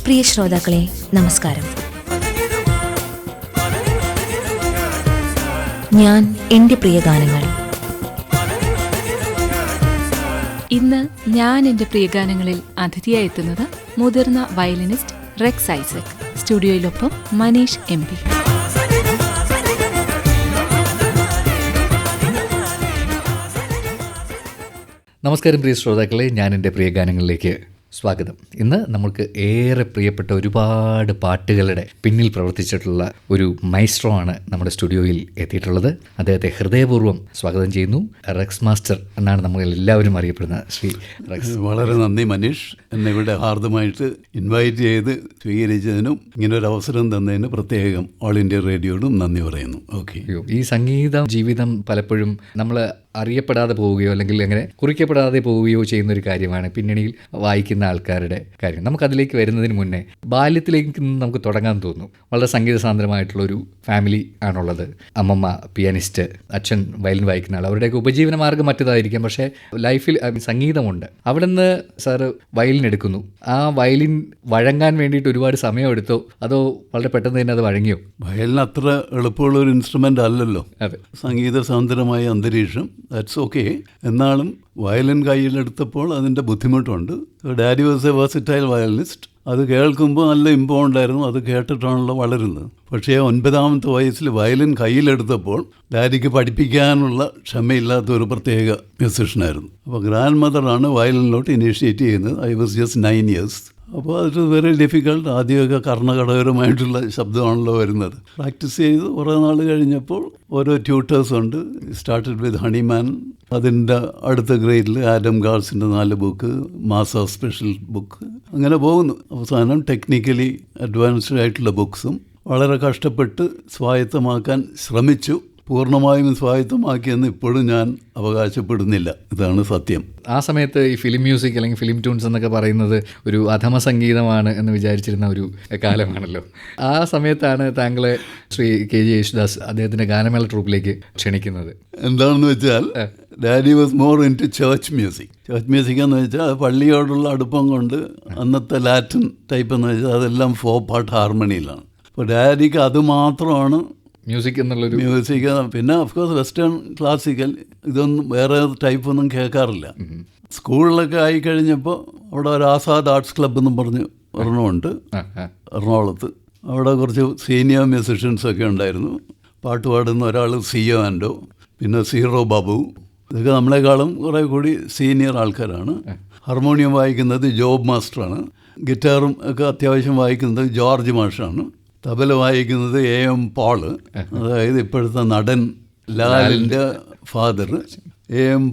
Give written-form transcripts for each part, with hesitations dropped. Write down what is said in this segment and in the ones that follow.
പ്രിയ ശ്രോതാക്കളെ, നമസ്കാരം. ഞാൻ എൻ്റെ പ്രിയ ഗാനങ്ങൾ. ഇന്ന് ഞാൻ എൻ്റെ പ്രിയഗാനങ്ങളിൽ അതിഥിയായി എത്തുന്നത് മുതിർന്ന വയലിനിസ്റ്റ് റെക്സ് ഐസക്. സ്റ്റുഡിയോയിലൊപ്പം മനീഷ് MP. നമസ്കാരം പ്രിയ ശ്രോതാക്കളെ, ഞാൻ എൻ്റെ പ്രിയ ഗാനങ്ങളിലേക്ക് സ്വാഗതം. ഇന്ന് നമുക്ക് ഏറെ പ്രിയപ്പെട്ട ഒരുപാട് പാട്ടുകളുടെ പിന്നിൽ പ്രവർത്തിച്ചിട്ടുള്ള ഒരു മൈസ്ട്രോ ആണ് നമ്മുടെ സ്റ്റുഡിയോയിൽ എത്തിയിട്ടുള്ളത്. അദ്ദേഹത്തെ ഹൃദയപൂർവ്വം സ്വാഗതം ചെയ്യുന്നു. റെക്സ് മാസ്റ്റർ എന്നാണ് നമ്മൾ എല്ലാവരും അറിയപ്പെടുന്നത്. ശ്രീ റെക്സ്, വളരെ നന്ദി മനീഷ്. എന്നെ ഇവിടെ ഹാർദമായിട്ട് ഇൻവൈറ്റ് ചെയ്ത് സ്വീകരിച്ചതിനും ഇങ്ങനൊരു അവസരം തന്നതിന് പ്രത്യേകം ഓൾ ഇന്ത്യ റേഡിയോയോടും നന്ദി പറയുന്നു. ഓക്കെ. ഈ സംഗീത ജീവിതം പലപ്പോഴും നമ്മൾ അറിയപ്പെടാതെ പോവുകയോ അല്ലെങ്കിൽ അങ്ങനെ കുറിക്കപ്പെടാതെ പോവുകയോ ചെയ്യുന്ന ഒരു കാര്യമാണ് പിന്നണിയിൽ വായിക്കുന്ന ആൾക്കാരുടെ കാര്യം. നമുക്കതിലേക്ക് വരുന്നതിന് മുന്നേ ബാല്യത്തിലേക്ക് നമുക്ക് തുടങ്ങാൻ തോന്നും. വളരെ സംഗീത സാന്ദ്രമായിട്ടുള്ളൊരു ഫാമിലി ആണുള്ളത്. അമ്മമ്മ പിയാനിസ്റ്റ്, അച്ഛൻ വയലിൻ വായിക്കുന്ന ആൾ. അവരുടെയൊക്കെ ഉപജീവന മാർഗ്ഗം മറ്റേതായിരിക്കാം, പക്ഷേ ലൈഫിൽ സംഗീതമുണ്ട്. അവിടെ നിന്ന് സാറ് വയലിൻ എടുക്കുന്നു. ആ വയലിൻ വഴങ്ങാൻ വേണ്ടിയിട്ട് ഒരുപാട് സമയമെടുത്തോ അതോ വളരെ പെട്ടെന്ന് തന്നെ അത് വഴങ്ങിയോ? വയലിന് അത്ര എളുപ്പമുള്ള ഒരു ഇൻസ്ട്രുമെൻ്റ് അല്ലല്ലോ. അതെ, സംഗീത സാന്ദ്രമായ അന്തരീക്ഷം, ദാറ്റ്സ് ഓക്കെ. എന്നാലും വയലിൻ കയ്യിലെടുത്തപ്പോൾ അതിൻ്റെ ബുദ്ധിമുട്ടുണ്ട്. Daddy was A versatile violinist. അത് കേൾക്കുമ്പോൾ നല്ല ഇമ്പം ഉണ്ടായിരുന്നു. അത് കേട്ടിട്ടാണല്ലോ വളരുന്നത്. പക്ഷേ 9ാമത്തെ വയസ്സിൽ വയലിൻ കയ്യിലെടുത്തപ്പോൾ ഡാഡിക്ക് പഠിപ്പിക്കാനുള്ള ക്ഷമയില്ലാത്ത ഒരു പ്രത്യേക മ്യൂസിഷ്യനായിരുന്നു. അപ്പോൾ ഗ്രാൻഡ് മദറാണ് വയലിനിലോട്ട് ഇനീഷ്യേറ്റ് ചെയ്യുന്നത്. I was just 9 years. അപ്പോൾ അത് വെരി ഡിഫിക്കൾട്ട്. ആദ്യമൊക്കെ കർണഘടകരമായിട്ടുള്ള ശബ്ദമാണല്ലോ വരുന്നത്. പ്രാക്ടീസ് ചെയ്ത് കുറേ നാൾ കഴിഞ്ഞപ്പോൾ ഓരോ ട്യൂട്ടേഴ്സ് ഉണ്ട്. Started with Honeyman. അതിൻ്റെ അടുത്ത ഗ്രേഡിൽ ആഡം ഗാർസിൻ്റെ 4 ബുക്ക്, മാസ സ്പെഷ്യൽ ബുക്ക്, അങ്ങനെ പോകുന്നു. അവസാനം ടെക്നിക്കലി അഡ്വാൻസ്ഡ് ആയിട്ടുള്ള ബുക്സും വളരെ കഷ്ടപ്പെട്ട് സ്വായത്തമാക്കാൻ ശ്രമിച്ചു. പൂർണ്ണമായും സ്വായത്തമാക്കിയെന്ന് ഇപ്പോഴും ഞാൻ അവകാശപ്പെടുന്നില്ല. ഇതാണ് സത്യം. ആ സമയത്ത് ഈ ഫിലിം മ്യൂസിക് അല്ലെങ്കിൽ ഫിലിം ട്യൂൺസ് എന്നൊക്കെ പറയുന്നത് ഒരു അധമ സംഗീതമാണ് എന്ന് വിചാരിച്ചിരുന്ന ഒരു കാലമാണല്ലോ. ആ സമയത്താണ് താങ്കളെ ശ്രീ KG യേശുദാസ് അദ്ദേഹത്തിൻ്റെ ഗാനമേള ട്രൂപ്പിലേക്ക് ക്ഷണിക്കുന്നത്. എന്താണെന്ന് വെച്ചാൽ daddy was more into church music. Church music എന്ന് വെച്ചാൽ പള്ളിയോടുള്ള അടുപ്പം കൊണ്ട് അന്നത്തെ ലാറ്റിൻ ടൈപ്പ് എന്ന് വെച്ചാൽ അതെല്ലാം 4 part ഹാർമണിയിലാണ്. അപ്പോൾ ഡാഡിക്ക് അത് മാത്രമാണ് മ്യൂസിക് എന്നുള്ളൊരു മ്യൂസിക്. പിന്നെ ഓഫ്കോഴ്സ് വെസ്റ്റേൺ ക്ലാസിക്കൽ, ഇതൊന്നും വേറെ ടൈപ്പൊന്നും കേൾക്കാറില്ല. സ്കൂളിലൊക്കെ ആയിക്കഴിഞ്ഞപ്പോൾ അവിടെ ഒരു ആസാദ് ആർട്സ് ക്ലബ്ബ് എന്നും പറഞ്ഞ് ഒരെണ്ണമുണ്ട് എറണാകുളത്ത്. അവിടെ കുറച്ച് സീനിയർ മ്യൂസിഷ്യൻസൊക്കെ ഉണ്ടായിരുന്നു. പാട്ട് പാടുന്ന ഒരാൾ CO ആൻഡോ, പിന്നെ സീറോ ബാബു. ഇതൊക്കെ നമ്മളെക്കാളും കുറേ കൂടി സീനിയർ ആൾക്കാരാണ്. ഹാർമോണിയം വായിക്കുന്നത് ജോബ് മാസ്റ്ററാണ്. ഗിറ്റാറും ഒക്കെ അത്യാവശ്യം വായിക്കുന്നത് ജോർജ് മാഷാണ്. തബല വായിക്കുന്നത് AM പോള്, അതായത് ഇപ്പോഴത്തെ നടൻ ലാലിൻ്റെ ഫാദർ. AM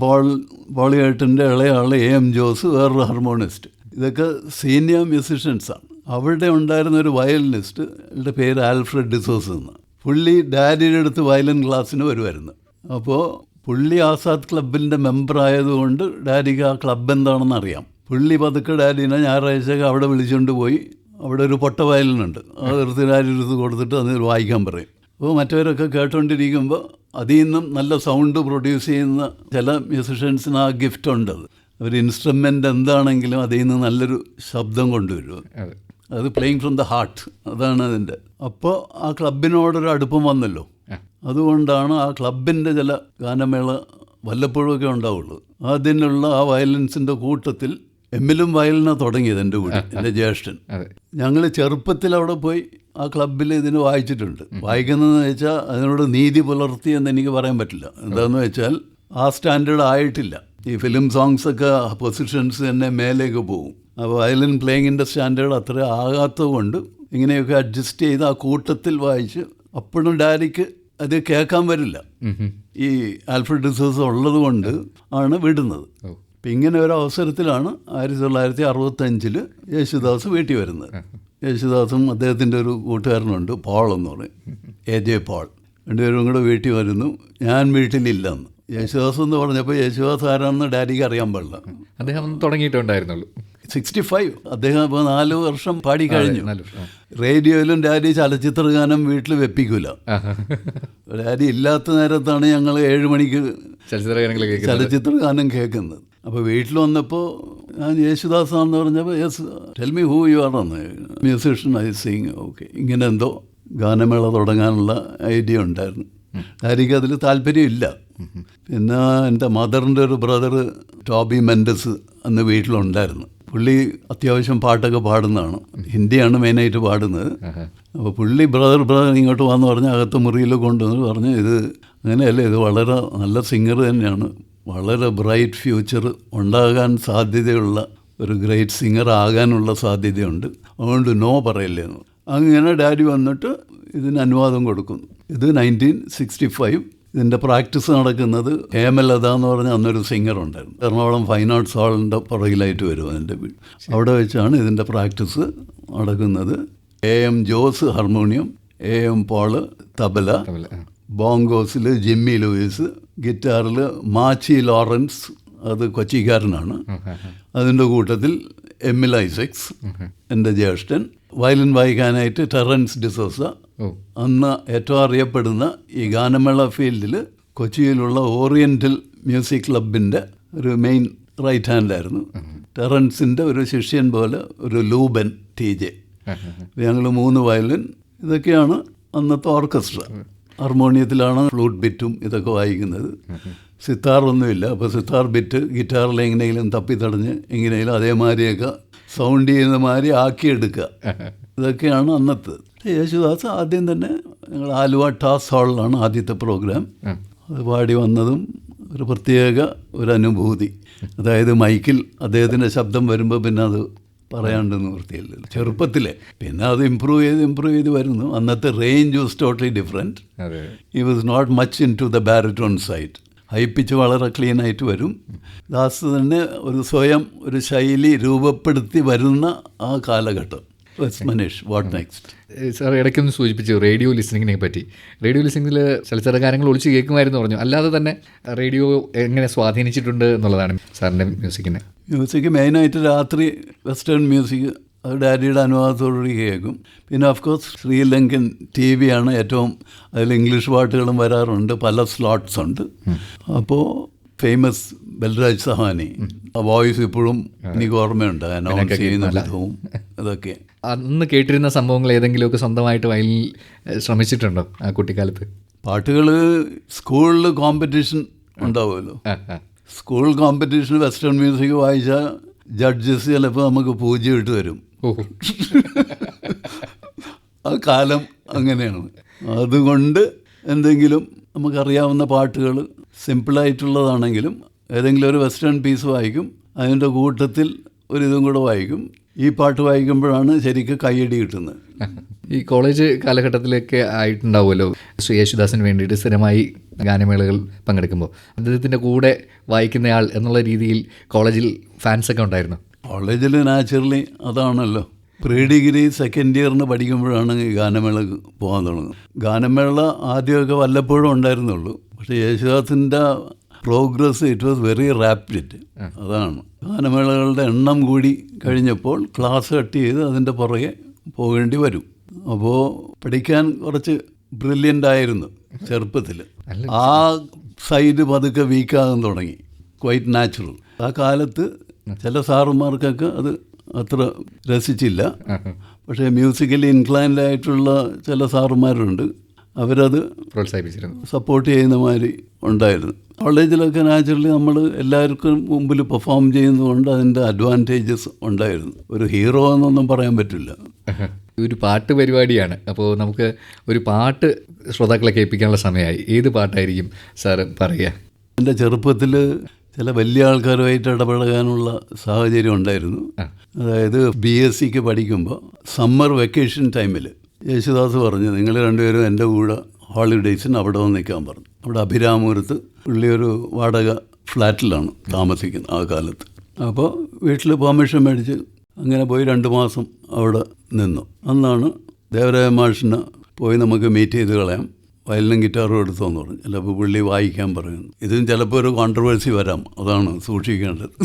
പോളിയേട്ടൻ്റെ ഇളയാൾ AM ജോസ്, വേറൊരു ഹാർമോണിസ്റ്റ്. ഇതൊക്കെ സീനിയർ മ്യൂസിഷ്യൻസാണ്. അവിടെ ഉണ്ടായിരുന്ന ഒരു വയലിനിസ്റ്റ്, അവരുടെ പേര് ആൽഫ്രഡ് ഡിസോസ് എന്ന്. പുള്ളി ഡാഡിയുടെ അടുത്ത് വയലിൻ ക്ലാസ്സിന് വരുമായിരുന്നു. അപ്പോൾ പുള്ളി ആസാദ് ക്ലബിൻ്റെ മെമ്പറായതുകൊണ്ട് ഡാഡിക്ക് ആ ക്ലബ് എന്താണെന്ന് അറിയാം. പുള്ളി പതുക്കെ ഡാഡിനെ ഞായറാഴ്ചയൊക്കെ അവിടെ വിളിച്ചുകൊണ്ട് പോയി. അവിടെ ഒരു പൊട്ട വയലിനുണ്ട്, അത് ഡാഡിയെടുത്ത് കൊടുത്തിട്ട് അത് വായിക്കാൻ പറയും. അപ്പോൾ മറ്റവരൊക്കെ കേട്ടുകൊണ്ടിരിക്കുമ്പോൾ അതിൽ നിന്നും നല്ല സൗണ്ട് പ്രൊഡ്യൂസ് ചെയ്യുന്ന ചില മ്യൂസിഷ്യൻസിന് ആ ഗിഫ്റ്റ് ഉണ്ട്. അവർ ഇൻസ്ട്രുമെൻ്റ് എന്താണെങ്കിലും അതിൽ നിന്ന് നല്ലൊരു ശബ്ദം കൊണ്ടുവരും. അത് പ്ലേയിങ് ഫ്രം ദ ഹാർട്ട്, അതാണ് അതിൻ്റെ. അപ്പോൾ ആ ക്ലബിനോടൊരു അടുപ്പം വന്നല്ലോ. അതുകൊണ്ടാണ് ആ ക്ലബിൻ്റെ ചില ഗാനമേള വല്ലപ്പോഴുമൊക്കെ ഉണ്ടാവുള്ളൂ. അതിനുള്ള ആ വയലൻസിൻ്റെ കൂട്ടത്തിൽ എമ്മിലും വയലിനെ തുടങ്ങിയത് എൻ്റെ കൂടെ, എൻ്റെ ജ്യേഷ്ഠൻ. ഞങ്ങൾ ചെറുപ്പത്തിൽ അവിടെ പോയി ആ ക്ലബിൽ ഇതിന് വായിച്ചിട്ടുണ്ട്. വായിക്കുന്നതെന്ന് വെച്ചാൽ അതിനോട് നീതി പുലർത്തി എന്ന് എനിക്ക് പറയാൻ പറ്റില്ല. എന്താണെന്ന് വെച്ചാൽ ആ സ്റ്റാൻഡേർഡ് ആയിട്ടില്ല. ഈ ഫിലിം സോങ്സൊക്കെ പൊസിഷൻസ് തന്നെ മേലേക്ക് പോകും. അപ്പോൾ വയലിൻ പ്ലേയിങ്ങിൻ്റെ സ്റ്റാൻഡേർഡ് അത്ര ആകാത്തത് കൊണ്ട് ഇങ്ങനെയൊക്കെ അഡ്ജസ്റ്റ് ചെയ്ത് ആ കൂട്ടത്തിൽ വായിച്ച്. അപ്പോഴും ഡാഡിക്ക് അത് കേൾക്കാൻ വരില്ല. ഈ ആൽഫ്രഡ് ഡിസോസ് ഉള്ളത് കൊണ്ട് ആണ് വിടുന്നത്. അപ്പം ഇങ്ങനെ ഒരു അവസരത്തിലാണ് 1965 യേശുദാസ് വീട്ടിൽ വരുന്നത്. യേശുദാസും അദ്ദേഹത്തിൻ്റെ ഒരു കൂട്ടുകാരനുണ്ട്, പോൾ എന്ന് പറയും, AJ പോൾ. രണ്ടുപേരും കൂടെ വീട്ടിൽ വരുന്നു. ഞാൻ വീട്ടിലില്ലെന്ന്. യേശുദാസ് എന്ന് പറഞ്ഞപ്പോൾ യേശുദാസ് ആരാണെന്ന് ഡാഡിക്ക് അറിയാൻ പാടില്ല. അദ്ദേഹം തുടങ്ങിയിട്ടുണ്ടായിരുന്നുള്ളൂ. 65. അദ്ദേഹം ഇപ്പോൾ 4 വർഷം പാടിക്കഴിഞ്ഞു. റേഡിയോയിലും ഡാഡി ചലച്ചിത്ര ഗാനം വീട്ടിൽ വെപ്പിക്കില്ല. ഡാഡി ഇല്ലാത്ത നേരത്താണ് ഞങ്ങൾ 7 മണിക്ക് ചലച്ചിത്ര ഗാനം കേൾക്കുന്നത്. അപ്പോൾ വീട്ടിൽ വന്നപ്പോൾ ഞാൻ യേശുദാസാണെന്ന് പറഞ്ഞപ്പോൾ yes tell me who you are എന്ന്. Musician I sing. ഓക്കെ, ഇങ്ങനെ എന്തോ ഗാനമേള തുടങ്ങാനുള്ള ഐഡിയ ഉണ്ടായിരുന്നു. എനിക്ക് അതിൽ താല്പര്യമില്ല. പിന്നെ എൻ്റെ മദറിൻ്റെ ഒരു ബ്രദർ ടോബി മെൻഡസ് അന്ന് വീട്ടിലുണ്ടായിരുന്നു. പുള്ളി അത്യാവശ്യം പാട്ടൊക്കെ പാടുന്നതാണ്, ഹിന്ദിയാണ് മെയിനായിട്ട് പാടുന്നത്. അപ്പോൾ പുള്ളി ബ്രദർ ഇങ്ങോട്ട് വന്ന് പറഞ്ഞ് അകത്ത് മുറിയിൽ കൊണ്ടുവന്ന് പറഞ്ഞ് ഇത് അങ്ങനെയല്ല, ഇത് വളരെ നല്ല സിംഗർ തന്നെയാണ്, വളരെ ബ്രൈറ്റ് ഫ്യൂച്ചർ ഉണ്ടാകാൻ സാധ്യതയുള്ള ഒരു ഗ്രേറ്റ് സിംഗർ ആകാനുള്ള സാധ്യതയുണ്ട്, അതുകൊണ്ട് നോ പറയില്ലേന്ന്. അങ്ങനെ ഡാഡി വന്നിട്ട് ഇതിന് അനുവാദം കൊടുക്കുന്നു. ഇത് 1965. ഇതിൻ്റെ പ്രാക്ടീസ് നടക്കുന്നത് ഹേമലത എന്ന് പറഞ്ഞ അന്നൊരു സിംഗർ ഉണ്ടായിരുന്നു. എറണാകുളം ഫൈൻ ആർട്സ് ഹാളിൻ്റെ പുറകിലായിട്ട് വരും അതിൻ്റെ വീട്. അവിടെ വെച്ചാണ് ഇതിൻ്റെ പ്രാക്ടീസ് നടക്കുന്നത്. AM Jose harmonium, AM Paul tabla, ബോങ്കോസിൽ ജിമ്മി ലൂയിസ്, ഗിറ്റാറിൽ മാച്ചി ലോറൻസ്, അത് കൊച്ചിക്കാരനാണ്. അതിൻ്റെ കൂട്ടത്തിൽ എമിൽ ഐസക്സ് എൻ്റെ ജ്യേഷ്ഠൻ, വയലിൻ വായിക്കാനായിട്ട് ടെറൻസ് ഡിസോസ. അന്ന് ഏറ്റവും അറിയപ്പെടുന്ന ഈ ഗാനമേള ഫീൽഡിൽ കൊച്ചിയിലുള്ള ഓറിയൻ്റൽ മ്യൂസിക് ക്ലബിൻ്റെ ഒരു മെയിൻ റൈറ്റ് ഹാൻഡായിരുന്നു. ടെറൻസിൻ്റെ ഒരു ശിഷ്യൻ പോലെ ഒരു ലൂബൻ TJ. ഞങ്ങൾ 3 വയലിൻ. ഇതൊക്കെയാണ് അന്നത്തെ ഓർക്കസ്ട്ര. ഹാർമോണിയത്തിലാണ് ഫ്ലൂട്ട് ബിറ്റും ഇതൊക്കെ വായിക്കുന്നത്. സിത്താറൊന്നുമില്ല. അപ്പോൾ സിത്താർ ബിറ്റ് ഗിറ്റാറിൽ എങ്ങനെയെങ്കിലും തപ്പിത്തടഞ്ഞ് എങ്ങനെയെങ്കിലും അതേമാതിരിയൊക്കെ സൗണ്ട് ചെയ്യുന്ന മാതിരി ആക്കിയെടുക്കുക. ഇതൊക്കെയാണ് അന്നത്തെ. യേശുദാസ് ആദ്യം തന്നെ ഞങ്ങൾ ആലുവ ടാസ് ഹാളിലാണ് ആദ്യത്തെ പ്രോഗ്രാം. അത് പാടി വന്നതും ഒരു പ്രത്യേക ഒരു അനുഭൂതി. അതായത് മൈക്കിൽ അദ്ദേഹത്തിൻ്റെ ശബ്ദം വരുമ്പോൾ പിന്നെ അത് പറയാണ്ട് നിവൃത്തിയില്ലല്ലോ ചെറുപ്പത്തിലെ. പിന്നെ അത് ഇമ്പ്രൂവ് ചെയ്ത് വരുന്നു. അന്നത്തെ range was totally different. He was not much into the baritone side. High pitch വളരെ ക്ലീനായിട്ട് വരും. ദാസ് തന്നെ ഒരു സ്വയം ഒരു ശൈലി രൂപപ്പെടുത്തി വരുന്ന ആ കാലഘട്ടം. Manish, what next? സാർ ഇടയ്ക്കൊന്ന് സൂചിപ്പിച്ചു റേഡിയോ ലിസണിങ്ങിനെ പറ്റി. റേഡിയോ ലിസണിങ്ങിൽ ചില ഗാനങ്ങൾ ഒളിച്ച് കേൾക്കുമായിരുന്നു പറഞ്ഞു. അല്ലാതെ തന്നെ റേഡിയോ എങ്ങനെ സ്വാധീനിച്ചിട്ടുണ്ട് എന്നുള്ളതാണ് സാറിൻ്റെ മ്യൂസിക്കിനെ? മ്യൂസിക് മെയിനായിട്ട് രാത്രി വെസ്റ്റേൺ മ്യൂസിക് അത് ഡാഡിയുടെ അനുവാദത്തോടുകൂടി കേൾക്കും. പിന്നെ ഓഫ്കോഴ്സ് ശ്രീലങ്കൻ TV ആണ് ഏറ്റവും. അതിൽ ഇംഗ്ലീഷ് പാട്ടുകളും വരാറുണ്ട്, പല സ്ലോട്ട്സ് ഉണ്ട്. അപ്പോൾ ഫേമസ് ബൽരാജ് സഹാനി, ആ വോയിസ് ഇപ്പോഴും എനിക്ക് ഓർമ്മയുണ്ട്, അനൗൺസ് ചെയ്യുന്ന വിധവും ഇതൊക്കെ. അന്ന് കേട്ടിരുന്ന സംഭവങ്ങൾ ഏതെങ്കിലുമൊക്കെ സ്വന്തമായിട്ട് വയലിൽ ശ്രമിച്ചിട്ടുണ്ടോ ആ കുട്ടിക്കാലത്ത്? പാട്ടുകൾ സ്കൂളിൽ കോമ്പറ്റീഷൻ ഉണ്ടാവുമല്ലോ. സ്കൂൾ കോമ്പറ്റീഷൻ വെസ്റ്റേൺ മ്യൂസിക് വായിച്ചാൽ ജഡ്ജസ് ചിലപ്പോൾ നമുക്ക് 0 ഇട്ട് തരും. ആ കാലം അങ്ങനെയാണ്. അതുകൊണ്ട് എന്തെങ്കിലും നമുക്കറിയാവുന്ന പാട്ടുകൾ സിമ്പിളായിട്ടുള്ളതാണെങ്കിലും ഏതെങ്കിലും ഒരു വെസ്റ്റേൺ പീസ് വായിക്കും, അതിൻ്റെ കൂട്ടത്തിൽ ഒരിതും കൂടെ വായിക്കും. ഈ പാട്ട് വായിക്കുമ്പോഴാണ് ശരിക്കും കയ്യടി കിട്ടുന്നത്. ഈ കോളേജ് കാലഘട്ടത്തിലൊക്കെ ആയിട്ടുണ്ടാവുമല്ലോ യേശുദാസിന് വേണ്ടിയിട്ട് സ്ഥിരമായി ഗാനമേളകൾ പങ്കെടുക്കുമ്പോൾ അദ്ദേഹത്തിൻ്റെ കൂടെ വായിക്കുന്നയാൾ എന്നുള്ള രീതിയിൽ കോളേജിൽ ഫാൻസൊക്കെ ഉണ്ടായിരുന്നു? കോളേജിൽ നാച്ചുറലി അതാണല്ലോ. പ്രീ ഡിഗ്രി സെക്കൻഡ് ഇയറിന് പഠിക്കുമ്പോഴാണ് ഈ ഗാനമേളക്ക് പോകാൻ തുടങ്ങുന്നത്. ഗാനമേള ആദ്യമൊക്കെ വല്ലപ്പോഴും ഉണ്ടായിരുന്നുള്ളൂ. പക്ഷേ യേശുദാസിൻ്റെ progress it was very rapid. അതാണ്. ഗാനമേളകളുടെ എണ്ണം കൂടി കഴിഞ്ഞപ്പോൾ ക്ലാസ് കട്ട് ചെയ്ത് അതിൻ്റെ പുറകെ പോകേണ്ടി വരും. അപ്പോൾ പഠിക്കാൻ കുറച്ച് ബ്രില്യൻ്റ് ആയിരുന്നു ചെറുപ്പത്തിൽ. ആ സൈഡ് പതുക്കെ വീക്കാകാൻ തുടങ്ങി. Quite natural. ആ കാലത്ത് ചില സാറുമാർക്കൊക്കെ അത് അത്ര രസിച്ചില്ല. പക്ഷേ മ്യൂസിക്കലി ഇൻക്ലൈൻഡ് ആയിട്ടുള്ള ചില സാറുമാരുണ്ട്, അവരത് പ്രോത്സാഹിപ്പിച്ചിരുന്നു, സപ്പോർട്ട് ചെയ്യുന്ന മാതിരി ഉണ്ടായിരുന്നു. കോളേജിലൊക്കെ നാച്ചുറലി നമ്മൾ എല്ലാവർക്കും മുമ്പിൽ പെർഫോം ചെയ്യുന്നതുകൊണ്ട് അതിൻ്റെ അഡ്വാൻറ്റേജസ് ഉണ്ടായിരുന്നു. ഒരു ഹീറോ എന്നൊന്നും പറയാൻ പറ്റില്ല. ഒരു പാട്ട് പരിപാടിയാണ്, അപ്പോൾ നമുക്ക് ഒരു പാട്ട് ശ്രോതാക്കളെ കേൾപ്പിക്കാനുള്ള സമയമായി. ഏത് പാട്ടായിരിക്കും സാറ് പറയുക? എൻ്റെ ചെറുപ്പത്തിൽ ചില വലിയ ആൾക്കാരുമായിട്ട് ഇടപഴകാനുള്ള സാഹചര്യം ഉണ്ടായിരുന്നു. അതായത് BSc പഠിക്കുമ്പോൾ സമ്മർ വെക്കേഷൻ ടൈമിൽ യേശുദാസ് പറഞ്ഞു, നിങ്ങൾ രണ്ടുപേരും എൻ്റെ കൂടെ ഹോളിഡേയ്സിന് അവിടെ വന്ന് നിൽക്കാൻ പറഞ്ഞു. അവിടെ അഭിരാമപുരത്ത് പുള്ളിയൊരു വാടക ഫ്ലാറ്റിലാണ് താമസിക്കുന്നത് ആ കാലത്ത്. അപ്പോൾ വീട്ടിൽ പെർമിഷൻ മേടിച്ച് അങ്ങനെ പോയി 2 മാസം അവിടെ നിന്നു. അന്നാണ് ദേവരായ മാഷിന് പോയി നമുക്ക് മീറ്റ് ചെയ്ത് കളയാം, വയലിനും ഗിറ്റാറും എടുത്തോന്ന് പറഞ്ഞു. ചിലപ്പോൾ പുള്ളി വായിക്കാൻ പറയുന്നു. ഇതും ചിലപ്പോൾ ഒരു കോൺട്രവേഴ്സി വരാം, അതാണ് സൂക്ഷിക്കേണ്ടത്.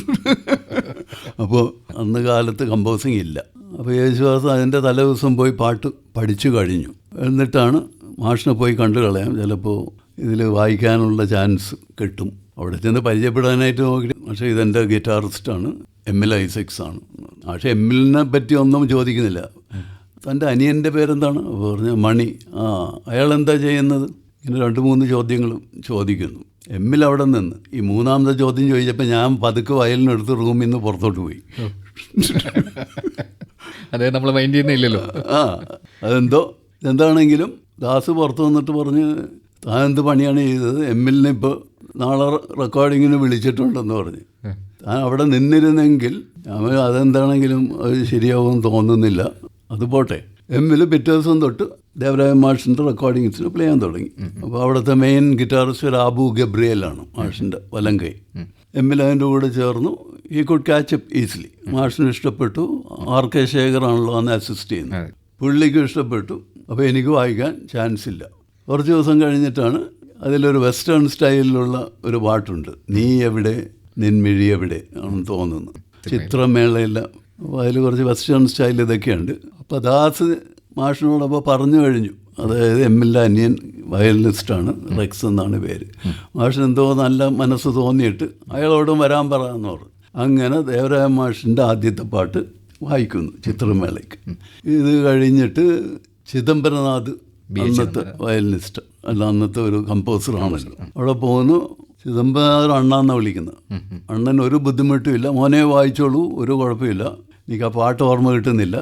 അപ്പോൾ അന്ന് കാലത്ത് കമ്പോസിങ് ഇല്ല. അപ്പോൾ യേശുദാസ് അതിൻ്റെ തലേദിവസം പോയി പാട്ട് പഠിച്ചു കഴിഞ്ഞു. എന്നിട്ടാണ് മാഷിനെ പോയി കണ്ടു കളയാം, ചിലപ്പോൾ ഇതിൽ വായിക്കാനുള്ള ചാൻസ് കിട്ടും. അവിടെ ചെന്ന് പരിചയപ്പെടാനായിട്ട് നോക്കി പക്ഷേ ഇതെൻ്റെ ഗിറ്റാറിസ്റ്റാണ് എമ്മിൽ ഐസക്സ് ആണ്. പക്ഷേ എമ്മിലിനെ പറ്റി ഒന്നും ചോദിക്കുന്നില്ല. തൻ്റെ അനിയൻ്റെ പേരെന്താണ് പറഞ്ഞ മണി. അയാൾ എന്താ ചെയ്യുന്നത്? ഇങ്ങനെ 2-3 ചോദ്യങ്ങളും ചോദിക്കുന്നു. എമ്മിൽ അവിടെ നിന്ന് ഈ 3ാമത്തെ ചോദ്യം ചോദിച്ചപ്പോൾ ഞാൻ പതുക്കെ വയലിനെടുത്ത് റൂമിൽ നിന്ന് പുറത്തോട്ട് പോയി. അതെ, നമ്മൾ മൈൻഡ് ചെയ്യുന്നില്ലല്ലോ. അതെന്തോ എന്താണെങ്കിലും ദാസ് പുറത്ത് വന്നിട്ട് പറഞ്ഞ് താൻ എന്ത് പണിയാണ് ചെയ്തത്, എമ്മിലിനെ ഇപ്പോൾ നാളെ റെക്കോർഡിങ്ങിന് വിളിച്ചിട്ടുണ്ടെന്ന് പറഞ്ഞ്. താൻ അവിടെ നിന്നിരുന്നെങ്കിൽ അതെന്താണെങ്കിലും അത് ശരിയാവുമെന്ന് തോന്നുന്നില്ല. അത് പോട്ടെ. എമ്മിൽ പിറ്റേ ദിവസം തൊട്ട് ദേവരായ മാഷിൻ്റെ റെക്കോർഡിങ്സിന് പ്ലേ ചെയ്യാൻ തുടങ്ങി. അപ്പോൾ അവിടുത്തെ മെയിൻ ഗിറ്റാറിസ്റ്റ് ഒരു ആബു ഗബ്രിയലാണ്, മാഷിൻ്റെ വലങ്കൈ. എമ്മിൽ അതിൻ്റെ കൂടെ ചേർന്നു. ഈ കുഡ് ക്യാച്ച് അപ്പ് ഈസിലി. മാഷിന് ഇഷ്ടപ്പെട്ടു. RK ശേഖറാണല്ലോ അന്ന് അസിസ്റ്റ് ചെയ്യുന്നത്. പുള്ളിക്കും ഇഷ്ടപ്പെട്ടു. അപ്പോൾ എനിക്ക് വായിക്കാൻ ചാൻസ് ഇല്ല. കുറച്ച് ദിവസം കഴിഞ്ഞിട്ടാണ് അതിലൊരു വെസ്റ്റേൺ സ്റ്റൈലിലുള്ള ഒരു പാട്ടുണ്ട്, നീ എവിടെ നിൻമിഴി എവിടെ ആണെന്ന് തോന്നുന്നു. ചിത്രമേളയില്ല. അപ്പോൾ അതിൽ കുറച്ച് വെസ്റ്റേൺ സ്റ്റൈൽ ഇതൊക്കെയുണ്ട്. അപ്പോൾ ദാസ് മാഷിനോടപ്പോൾ പറഞ്ഞു കഴിഞ്ഞു. അതായത് എമ്മിൻ്റെ അനിയൻ വയലിനിസ്റ്റാണ്, റെക്സ് എന്നാണ് പേര്. മാഷിന് എന്തോ നല്ല മനസ്സ് തോന്നിയിട്ട് അയാളോടും വരാൻ പറയാമെന്ന് പറഞ്ഞു. അങ്ങനെ ദേവരായ മാഷിൻ്റെ ആദ്യത്തെ പാട്ട് വായിക്കുന്നു ചിത്രമേളയ്ക്ക്. ഇത് കഴിഞ്ഞിട്ട് ചിദംബരനാഥ് അന്നത്തെ വയലിനിസ്റ്റ് അല്ല, അന്നത്തെ ഒരു കമ്പോസറാണല്ലോ, അവിടെ പോകുന്നു. ചിദംബരനാഥ് അണ്ണാന്നാണ് വിളിക്കുന്നത്. അണ്ണൻ ഒരു ബുദ്ധിമുട്ടും ഇല്ല, മോനെ വായിച്ചോളൂ, ഒരു കുഴപ്പമില്ല. എനിക്ക് ആ പാട്ട് ഓർമ്മ കിട്ടുന്നില്ല.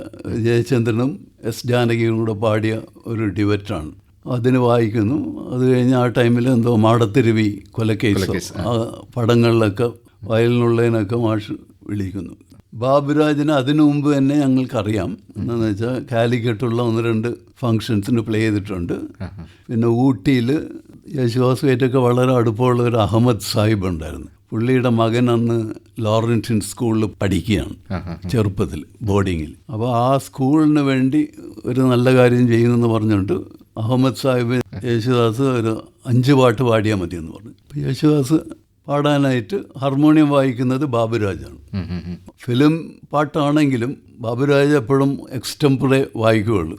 ജയചന്ദ്രനും S. ജാനകിയും കൂടെ പാടിയ ഒരു ഡിവറ്റാണ്. അതിന് വായിക്കുന്നു. അത് കഴിഞ്ഞ് ആ ടൈമിൽ എന്തോ മാടത്തിരുവി കൊലക്കേസ് ആ പടങ്ങളിലൊക്കെ വയലിനുള്ളതിനൊക്കെ മാഷ് വിളിക്കുന്നു. ബാബുരാജിനെ അതിനു മുമ്പ് തന്നെ ഞങ്ങൾക്കറിയാം. എന്താണെന്ന് വെച്ചാൽ കാലിക്കറ്റുള്ള 1-2 ഫങ്ഷൻസിന് പ്ലേ ചെയ്തിട്ടുണ്ട്. പിന്നെ ഊട്ടിയിൽ യേശുദാസുമായിട്ടൊക്കെ വളരെ അടുപ്പമുള്ള ഒരു അഹമ്മദ് സാഹിബ് ഉണ്ടായിരുന്നു. പുള്ളിയുടെ മകൻ അന്ന് ലോറൻസിൻ സ്കൂളിൽ പഠിക്കുകയാണ്, ചെറുപ്പത്തിൽ ബോർഡിങ്ങിൽ. അപ്പോൾ ആ സ്കൂളിന് വേണ്ടി ഒരു നല്ല കാര്യം ചെയ്യുന്നെന്ന് പറഞ്ഞുകൊണ്ട് അഹമ്മദ് സാഹിബ് യേശുദാസ് ഒരു 5 പാട്ട് പാടിയാൽ മതിയെന്ന് പറഞ്ഞു. അപ്പോൾ യേശുദാസ് പാടാനായിട്ട് ഹാർമോണിയം വായിക്കുന്നത് ബാബുരാജാണ്. ഫിലിം പാട്ടാണെങ്കിലും ബാബുരാജ് എപ്പോഴും എക്സ്റ്റംപറെ വായിക്കുകയുള്ളൂ,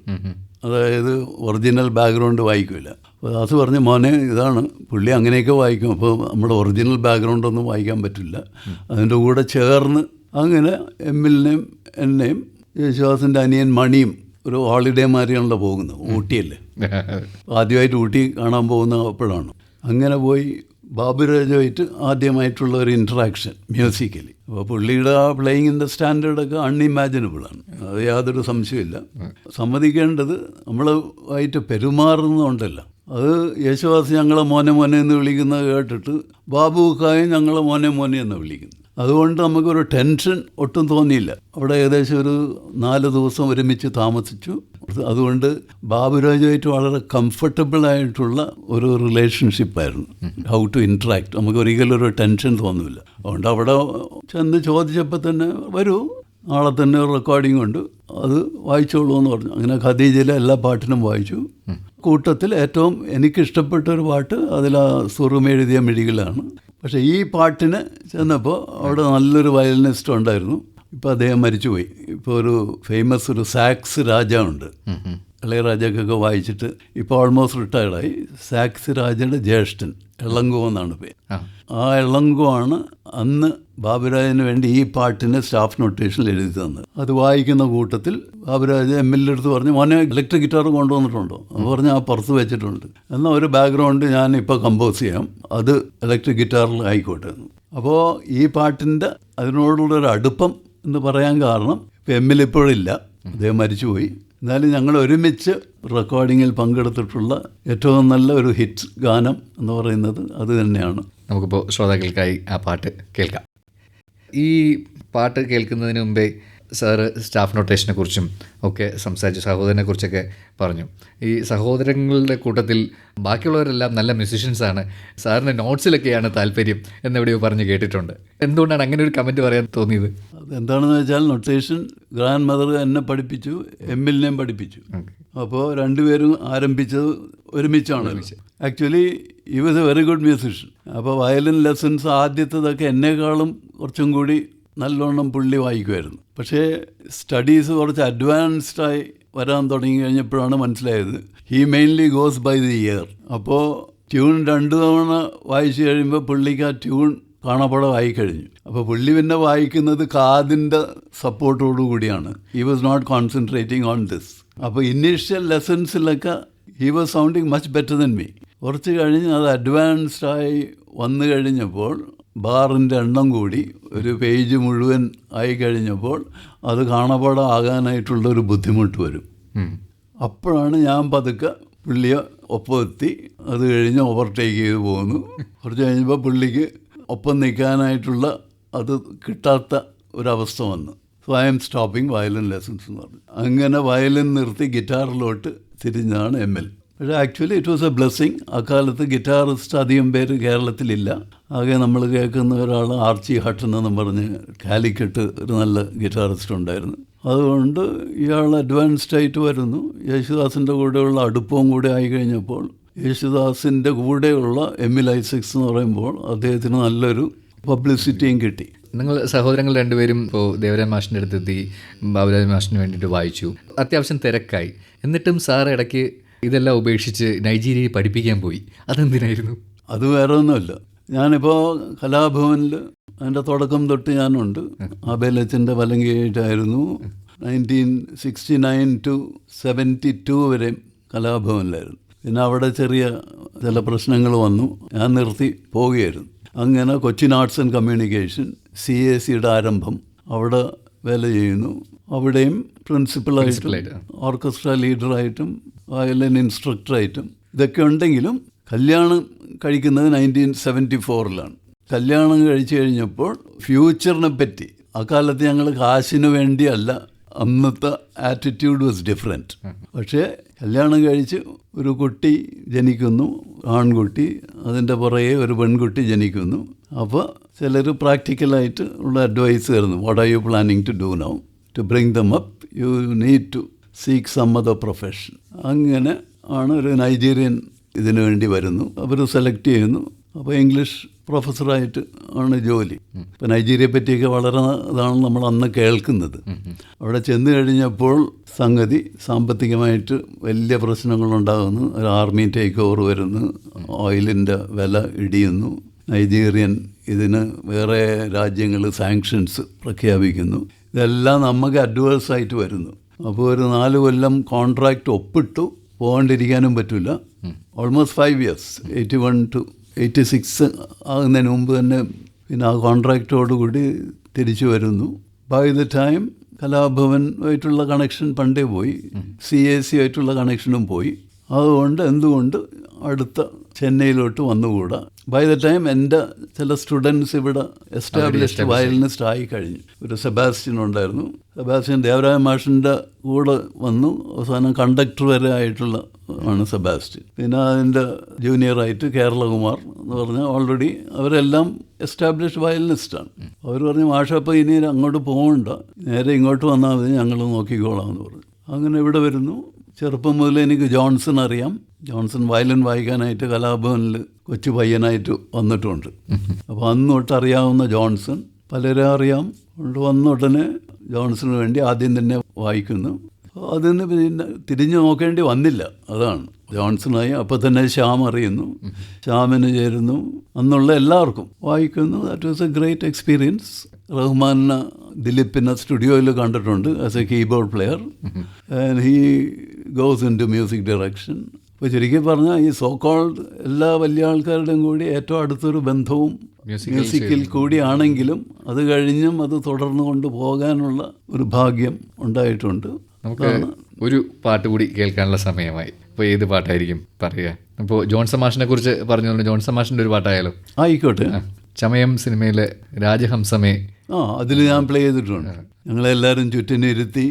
അതായത് ഒറിജിനൽ ബാക്ക്ഗ്രൗണ്ട് വായിക്കില്ല. അപ്പോൾ ദാസ് പറഞ്ഞ് മോനെ ഇതാണ്, പുള്ളി അങ്ങനെയൊക്കെ വായിക്കും, അപ്പോൾ നമ്മുടെ ഒറിജിനൽ ബാക്ക്ഗ്രൗണ്ടൊന്നും വായിക്കാൻ പറ്റില്ല. അതിൻ്റെ കൂടെ ചേർന്ന് അങ്ങനെ എമ്മിലിനെയും എന്നെയും യേശുദാസിൻ്റെ അനിയൻ മണിയും ഒരു ഹോളിഡേ മാതിരിയാണല്ലോ പോകുന്നത്. ഊട്ടിയല്ലേ, ആദ്യമായിട്ട് ഊട്ടി കാണാൻ പോകുന്ന അപ്പോഴാണ്. അങ്ങനെ പോയി ബാബുരാജുമായിട്ട് ആദ്യമായിട്ടുള്ള ഒരു ഇൻട്രാക്ഷൻ മ്യൂസിക്കലി. അപ്പോൾ പുള്ളിയുടെ ആ പ്ലേയിങ്ങിൻ്റെ സ്റ്റാൻഡേർഡൊക്കെ അൺഇമാജിനബിളാണ്, അത് യാതൊരു സംശയമില്ല. സമ്മതിക്കേണ്ടത് നമ്മളുമായിട്ട് പെരുമാറുന്നതുകൊണ്ടല്ല. അത് യേശുദാസ് ഞങ്ങളെ മോനെ മോനെ എന്ന് വിളിക്കുന്നത് കേട്ടിട്ട് ബാബുക്കായും ഞങ്ങളെ മോനെ മോനെ എന്ന് വിളിക്കുന്നു. അതുകൊണ്ട് നമുക്കൊരു ടെൻഷൻ ഒട്ടും തോന്നിയില്ല. അവിടെ ഏകദേശം ഒരു 4 ദിവസം ഒരുമിച്ച് താമസിച്ചു. അതുകൊണ്ട് ബാബുരാജുമായിട്ട് വളരെ കംഫർട്ടബിളായിട്ടുള്ള ഒരു റിലേഷൻഷിപ്പായിരുന്നു. ഹൗ ടു ഇൻട്രാക്ട്, നമുക്ക് ഒരിക്കലും ഒരു ടെൻഷൻ തോന്നില്ല. അതുകൊണ്ട് അവിടെ ചെന്ന് ചോദിച്ചപ്പോൾ തന്നെ വരൂ, നാളെ തന്നെ ഒരു റെക്കോർഡിംഗ് ഉണ്ട്, അത് വായിച്ചോളൂ എന്ന് പറഞ്ഞു. അങ്ങനെ ഖദീജയിലെ എല്ലാ പാട്ടിനും വായിച്ചു. കൂട്ടത്തിൽ ഏറ്റവും എനിക്കിഷ്ടപ്പെട്ട ഒരു പാട്ട് അതിൽ ആ സുറുമെഴുതിയ മിഴികളാണ്. പക്ഷേ ഈ പാട്ടിന് ചെന്നപ്പോൾ അവിടെ നല്ലൊരു വയലിനിസ്റ്റ് ഉണ്ടായിരുന്നു. ഇപ്പോൾ അദ്ദേഹം മരിച്ചുപോയി. ഇപ്പോൾ ഒരു ഫേമസ് ഒരു സാക്സ് രാജയുണ്ട്, ഇളയരാജക്കൊക്കെ വായിച്ചിട്ട് ഇപ്പോൾ ഓൾമോസ്റ്റ് റിട്ടയർഡായി. സാക്സ് രാജയുടെ ജ്യേഷ്ഠൻ എളങ്കോ എന്നാണ് പേര്. ആ എളങ്കോ ആണ് അന്ന് ബാബുരാജിന് വേണ്ടി ഈ പാട്ടിന് സ്റ്റാഫ് നൊട്ടേഷനിൽ എഴുതി തന്നത്. അത് വായിക്കുന്ന കൂട്ടത്തിൽ ബാബുരാജ് എമ്മിൻ്റെ അടുത്ത് പറഞ്ഞു, മോനെ ഇലക്ട്രിക് ഗിറ്റാർ കൊണ്ടുവന്നിട്ടുണ്ടോ? അത് പറഞ്ഞ് ആ പുറത്ത് വെച്ചിട്ടുണ്ട്, എന്നാൽ ഒരു ബാക്ക്ഗ്രൗണ്ട് ഞാൻ ഇപ്പോൾ കമ്പോസ് ചെയ്യാം, അത് ഇലക്ട്രിക് ഗിറ്റാറിൽ ആയിക്കോട്ടെ. അപ്പോൾ ഈ പാട്ടിൻ്റെ അതിനോടുള്ളൊരു അടുപ്പം എന്ന് പറയാൻ കാരണം ഇപ്പം എമ്മിൽ ഇപ്പോഴില്ല, അദ്ദേഹം മരിച്ചുപോയി. എന്നാലും ഞങ്ങൾ ഒരുമിച്ച് റെക്കോർഡിങ്ങിൽ പങ്കെടുത്തിട്ടുള്ള ഏറ്റവും നല്ല ഒരു ഹിറ്റ് ഗാനം എന്ന് പറയുന്നത് അത് തന്നെയാണ്. നമുക്കിപ്പോൾ ശ്രോതാക്കൾക്കായി ആ പാട്ട് കേൾക്കാം. ഈ പാട്ട് കേൾക്കുന്നതിന് മുമ്പേ സാറ് സ്റ്റാഫ് നൊട്ടേഷനെ കുറിച്ചും ഒക്കെ സംസാരിച്ചു, സഹോദരനെ കുറിച്ചൊക്കെ പറഞ്ഞു. ഈ സഹോദരങ്ങളുടെ കൂട്ടത്തിൽ ബാക്കിയുള്ളവരെല്ലാം നല്ല മ്യൂസിഷ്യൻസാണ്, സാറിൻ്റെ നോട്ട്സിലൊക്കെയാണ് താല്പര്യം എന്നെവിടെയോ പറഞ്ഞ് കേട്ടിട്ടുണ്ട്. എന്തുകൊണ്ടാണ് അങ്ങനെ ഒരു കമൻറ്റ് പറയാൻ തോന്നിയത്? അതെന്താണെന്ന് വെച്ചാൽ നൊട്ടേഷൻ ഗ്രാൻഡ് മദർ എന്നെ പഠിപ്പിച്ചു, എമ്മിലിനെയും പഠിപ്പിച്ചു. അപ്പോൾ രണ്ടുപേരും ആരംഭിച്ചത് ഒരുമിച്ചാണ്. ആക്ച്വലി ഈ was A very good musician. അപ്പോൾ വയലിൻ ലെസൺസ് ആദ്യത്തതൊക്കെ എന്നെക്കാളും കുറച്ചും കൂടി നല്ലോണം പുള്ളി വായിക്കുമായിരുന്നു. പക്ഷേ സ്റ്റഡീസ് കുറച്ച് അഡ്വാൻസ്ഡായി വരാൻ തുടങ്ങി കഴിഞ്ഞപ്പോഴാണ് മനസ്സിലായത് he mainly goes by the ear. അപ്പോൾ ട്യൂൺ 2 തവണ വായിച്ചു കഴിയുമ്പോൾ പുള്ളിക്ക് ആ ട്യൂൺ കാണാപ്പാടം ആയിക്കഴിഞ്ഞു. അപ്പോൾ പുള്ളി പിന്നെ വായിക്കുന്നത് കാതിൻ്റെ സപ്പോർട്ടോടു കൂടിയാണ്. He was not concentrating on this. അപ്പോൾ ഇനീഷ്യൽ ലെസൺസിലൊക്കെ he was sounding much better than me. കുറച്ച് കഴിഞ്ഞ് അത് അഡ്വാൻസ്ഡായി വന്നു കഴിഞ്ഞപ്പോൾ ബാറിൻ്റെ എണ്ണം കൂടി ഒരു പേജ് മുഴുവൻ ആയി കഴിഞ്ഞപ്പോൾ അത് കാണാപ്പാടം ആകാനായിട്ടുള്ളൊരു ബുദ്ധിമുട്ട് വരും. അപ്പോഴാണ് ഞാൻ പതുക്കെ പുള്ളിയെ ഒപ്പമെത്തി. അത് കഴിഞ്ഞ് ഓവർടേക്ക് ചെയ്ത് പോകുന്നു. കുറച്ച് കഴിഞ്ഞപ്പോൾ പുള്ളിക്ക് ഒപ്പം നിൽക്കാനായിട്ടുള്ള അത് കിട്ടാത്ത ഒരവസ്ഥ വന്നു. So I M stopping violin lessons എന്ന് പറഞ്ഞു. അങ്ങനെ വയലിൻ നിർത്തി ഗിറ്റാറിലോട്ട് തിരിഞ്ഞാണ് ML. പക്ഷേ actually it was A blessing. അക്കാലത്ത് ഗിറ്റാറിസ്റ്റ് അധികം പേര് കേരളത്തിലില്ല. ആകെ നമ്മൾ കേൾക്കുന്ന ഒരാൾ ആർച്ചി ഹട്ടൻ എന്ന് പറഞ്ഞ് കാലിക്കറ്റ് ഒരു നല്ല ഗിറ്റാറിസ്റ്റ് ഉണ്ടായിരുന്നു. അതുകൊണ്ട് ഇയാൾ അഡ്വാൻസ്ഡ് ആയിട്ട് വരുന്നു. യേശുദാസിൻ്റെ കൂടെയുള്ള അടുപ്പവും കൂടെ ആയി കഴിഞ്ഞപ്പോൾ യേശുദാസിൻ്റെ കൂടെയുള്ള ML ഐസക്സ് എന്ന് പറയുമ്പോൾ അദ്ദേഹത്തിന് നല്ലൊരു പബ്ലിസിറ്റിയും കിട്ടി. നിങ്ങൾ സഹോദരങ്ങൾ രണ്ടുപേരും ഇപ്പോൾ ദേവരാജൻ മാഷിൻ്റെ അടുത്തെത്തി ബാബുരാജൻ മാഷിന് വേണ്ടിയിട്ട് വായിച്ചു. അത്യാവശ്യം തിരക്കായി. എന്നിട്ടും സാർ ഇടയ്ക്ക് ഇതെല്ലാം ഉപേക്ഷിച്ച് നൈജീരിയയിൽ പഠിപ്പിക്കാൻ പോയി. അതെന്തിനായിരുന്നു? അത് വേറെ ഒന്നുമില്ല. ഞാനിപ്പോൾ കലാഭവനിൽ അതിൻ്റെ തുടക്കം തൊട്ട് ഞാനുണ്ട്. ആബേലച്ചൻ്റെ വലങ്കയായിട്ടായിരുന്നു. 1969 to 72 വരെ കലാഭവനിലായിരുന്നു. പിന്നെ അവിടെ ചെറിയ ചില പ്രശ്നങ്ങൾ വന്നു. ഞാൻ നിർത്തി പോവുകയായിരുന്നു. അങ്ങനെ കൊച്ചിൻ ആർട്സ് ആൻഡ് കമ്മ്യൂണിക്കേഷൻ CACയുടെ ആരംഭം അവിടെ വേല ചെയ്യുന്നു. അവിടെയും പ്രിൻസിപ്പളായിട്ടും ഓർക്കസ്ട്ര ലീഡറായിട്ടും വയലിൻ ഇൻസ്ട്രക്ടറായിട്ടും ഇതൊക്കെ ഉണ്ടെങ്കിലും കല്യാണം കഴിക്കുന്നത് 1974 കല്യാണം കഴിച്ചു കഴിഞ്ഞപ്പോൾ ഫ്യൂച്ചറിനെ പറ്റി അക്കാലത്ത് ഞങ്ങൾ കാശിന് വേണ്ടിയല്ല, അന്നത്തെ ആറ്റിറ്റ്യൂഡ് വാസ് ഡിഫറെൻറ്റ്. പക്ഷേ കല്യാണം കഴിച്ച് ഒരു കുട്ടി ജനിക്കുന്നു, ആൺകുട്ടി, അതിൻ്റെ പുറകെ ഒരു പെൺകുട്ടി ജനിക്കുന്നു. അപ്പോൾ ചിലർ പ്രാക്ടിക്കലായിട്ട് ഉള്ള അഡ്വൈസ് തരുന്നു. What are you planning to do now to bring them up? You need to seek some other profession. അങ്ങനെ ആണ് ഒരു നൈജീരിയൻ ഇതിനു വേണ്ടി വരുന്നു. അവർ സെലക്ട് ചെയ്യുന്നു. അപ്പോൾ ഇംഗ്ലീഷ് പ്രൊഫസറായിട്ട് ആണ് ജോലി. ഇപ്പം നൈജീരിയയെ പറ്റിയൊക്കെ വളരെ ഇതാണ് നമ്മൾ അന്ന് കേൾക്കുന്നത്. അവിടെ ചെന്ന് കഴിഞ്ഞപ്പോൾ സംഗതി സാമ്പത്തികമായിട്ട് വലിയ പ്രശ്നങ്ങളുണ്ടാകുന്നു. ഒരു ആർമി ടേക്ക് ഓവർ വരുന്നു, ഓയിലിൻ്റെ വില ഇടിയുന്നു, നൈജീരിയൻ ഇതിന് വേറെ രാജ്യങ്ങൾ സാങ്ഷൻസ് പ്രഖ്യാപിക്കുന്നു. ഇതെല്ലാം നമുക്ക് അഡ്വേഴ്സായിട്ട് വരുന്നു. അപ്പോൾ ഒരു 4 കൊല്ലം കോൺട്രാക്റ്റ് ഒപ്പിട്ടു, പോകാണ്ടിരിക്കാനും പറ്റില്ല. ഓൾമോസ്റ്റ് 5 years, 81 to 86 ആകുന്നതിന് മുമ്പ് തന്നെ പിന്നെ ആ കോൺട്രാക്റ്റോടുകൂടി തിരിച്ചു വരുന്നു. ബൈ ദ ടൈം കലാഭവനുമായിട്ടുള്ള കണക്ഷൻ പണ്ടേ പോയി, CAC ആയിട്ടുള്ള കണക്ഷനും പോയി. അതുകൊണ്ട് എന്തുകൊണ്ട് അടുത്ത ചെന്നൈയിലോട്ട് വന്നുകൂടാ? ബൈ ദ ടൈം എൻ്റെ ചില സ്റ്റുഡൻസ് ഇവിടെ എസ്റ്റാബ്ലിഷ്ഡ് വയലിനിസ്റ്റ് ആയി കഴിഞ്ഞു. ഒരു സെബാസ്റ്റ്യൻ ഉണ്ടായിരുന്നു. സെബാസ്റ്റ്യൻ ദേവരാജ മാഷിൻ്റെ കൂടെ വന്നു. അവസാനം കണ്ടക്ടർ വരെ ആയിട്ടുള്ള ആണ് സെബാസ്റ്റ്യൻ. പിന്നെ അതിൻ്റെ ജൂനിയറായിട്ട് കേരളകുമാർ എന്ന് പറഞ്ഞാൽ ഓൾറെഡി അവരെല്ലാം എസ്റ്റാബ്ലിഷ്ഡ് വയലിനിസ്റ്റാണ്. അവർ പറഞ്ഞു, മാഷ അപ്പോൾ ഇനി അങ്ങോട്ട് പോകണ്ട, നേരെ ഇങ്ങോട്ട് വന്നാൽ മതി, ഞങ്ങൾ നോക്കിക്കോളാം എന്ന് പറഞ്ഞു. അങ്ങനെ ഇവിടെ വരുന്നു. ചെറുപ്പം മുതൽ എനിക്ക് ജോൺസൺ അറിയാം. ജോൺസൺ വയലിൻ വായിക്കാനായിട്ട് കലാഭവനിൽ കൊച്ചു പയ്യനായിട്ട് വന്നിട്ടുണ്ട്. അപ്പോൾ അന്ന് തൊട്ട് അറിയാവുന്ന ജോൺസൺ പലരെ അറിയാം. കൊണ്ട് വന്ന ഉടനെ ജോൺസന് വേണ്ടി ആദ്യം തന്നെ വായിക്കുന്നു. അതിന് പിന്നെ തിരിഞ്ഞു നോക്കേണ്ടി വന്നില്ല. അതാണ് ജോൺസണായി. അപ്പോൾ തന്നെ ശ്യാം അറിയുന്നു, ശ്യാമിന് ചേരുന്നു. അന്നുള്ള എല്ലാവർക്കും വായിക്കുന്നു. That was a great experience. റഹ്മാനെ ദിലീപിനെ സ്റ്റുഡിയോയിൽ കണ്ടിട്ടുണ്ട് as a keyboard player. And he goes into music direction. അപ്പോൾ ശരിക്കും പറഞ്ഞാൽ ഈ സോ കോൾഡ് എല്ലാ വലിയ ആൾക്കാരുടെയും കൂടി ഏറ്റവും അടുത്തൊരു ബന്ധവും മ്യൂസിക്കിൽ കൂടിയാണെങ്കിലും അത് കഴിഞ്ഞും അത് തുടർന്നു കൊണ്ട് പോകാനുള്ള ഒരു ഭാഗ്യം ഉണ്ടായിട്ടുണ്ട്. നമുക്ക് ഒരു പാട്ട് കൂടി കേൾക്കാനുള്ള സമയമായി. അപ്പോൾ ഏത് പാട്ടായിരിക്കും പറയുക? അപ്പോൾ ജോൺസൺ മാഷിനെ കുറിച്ച് പറഞ്ഞതുകൊണ്ട് ജോൺസൺ മാഷിൻ്റെ ഒരു പാട്ടായാലോ? ആയിക്കോട്ടെ. ചമയം സിനിമയിലെ രാജഹംസമേ. അതിൽ ഞാൻ പ്ലേ ചെയ്തിട്ടുണ്ട്. ഞങ്ങളെല്ലാവരും ചുറ്റിനിരുത്തി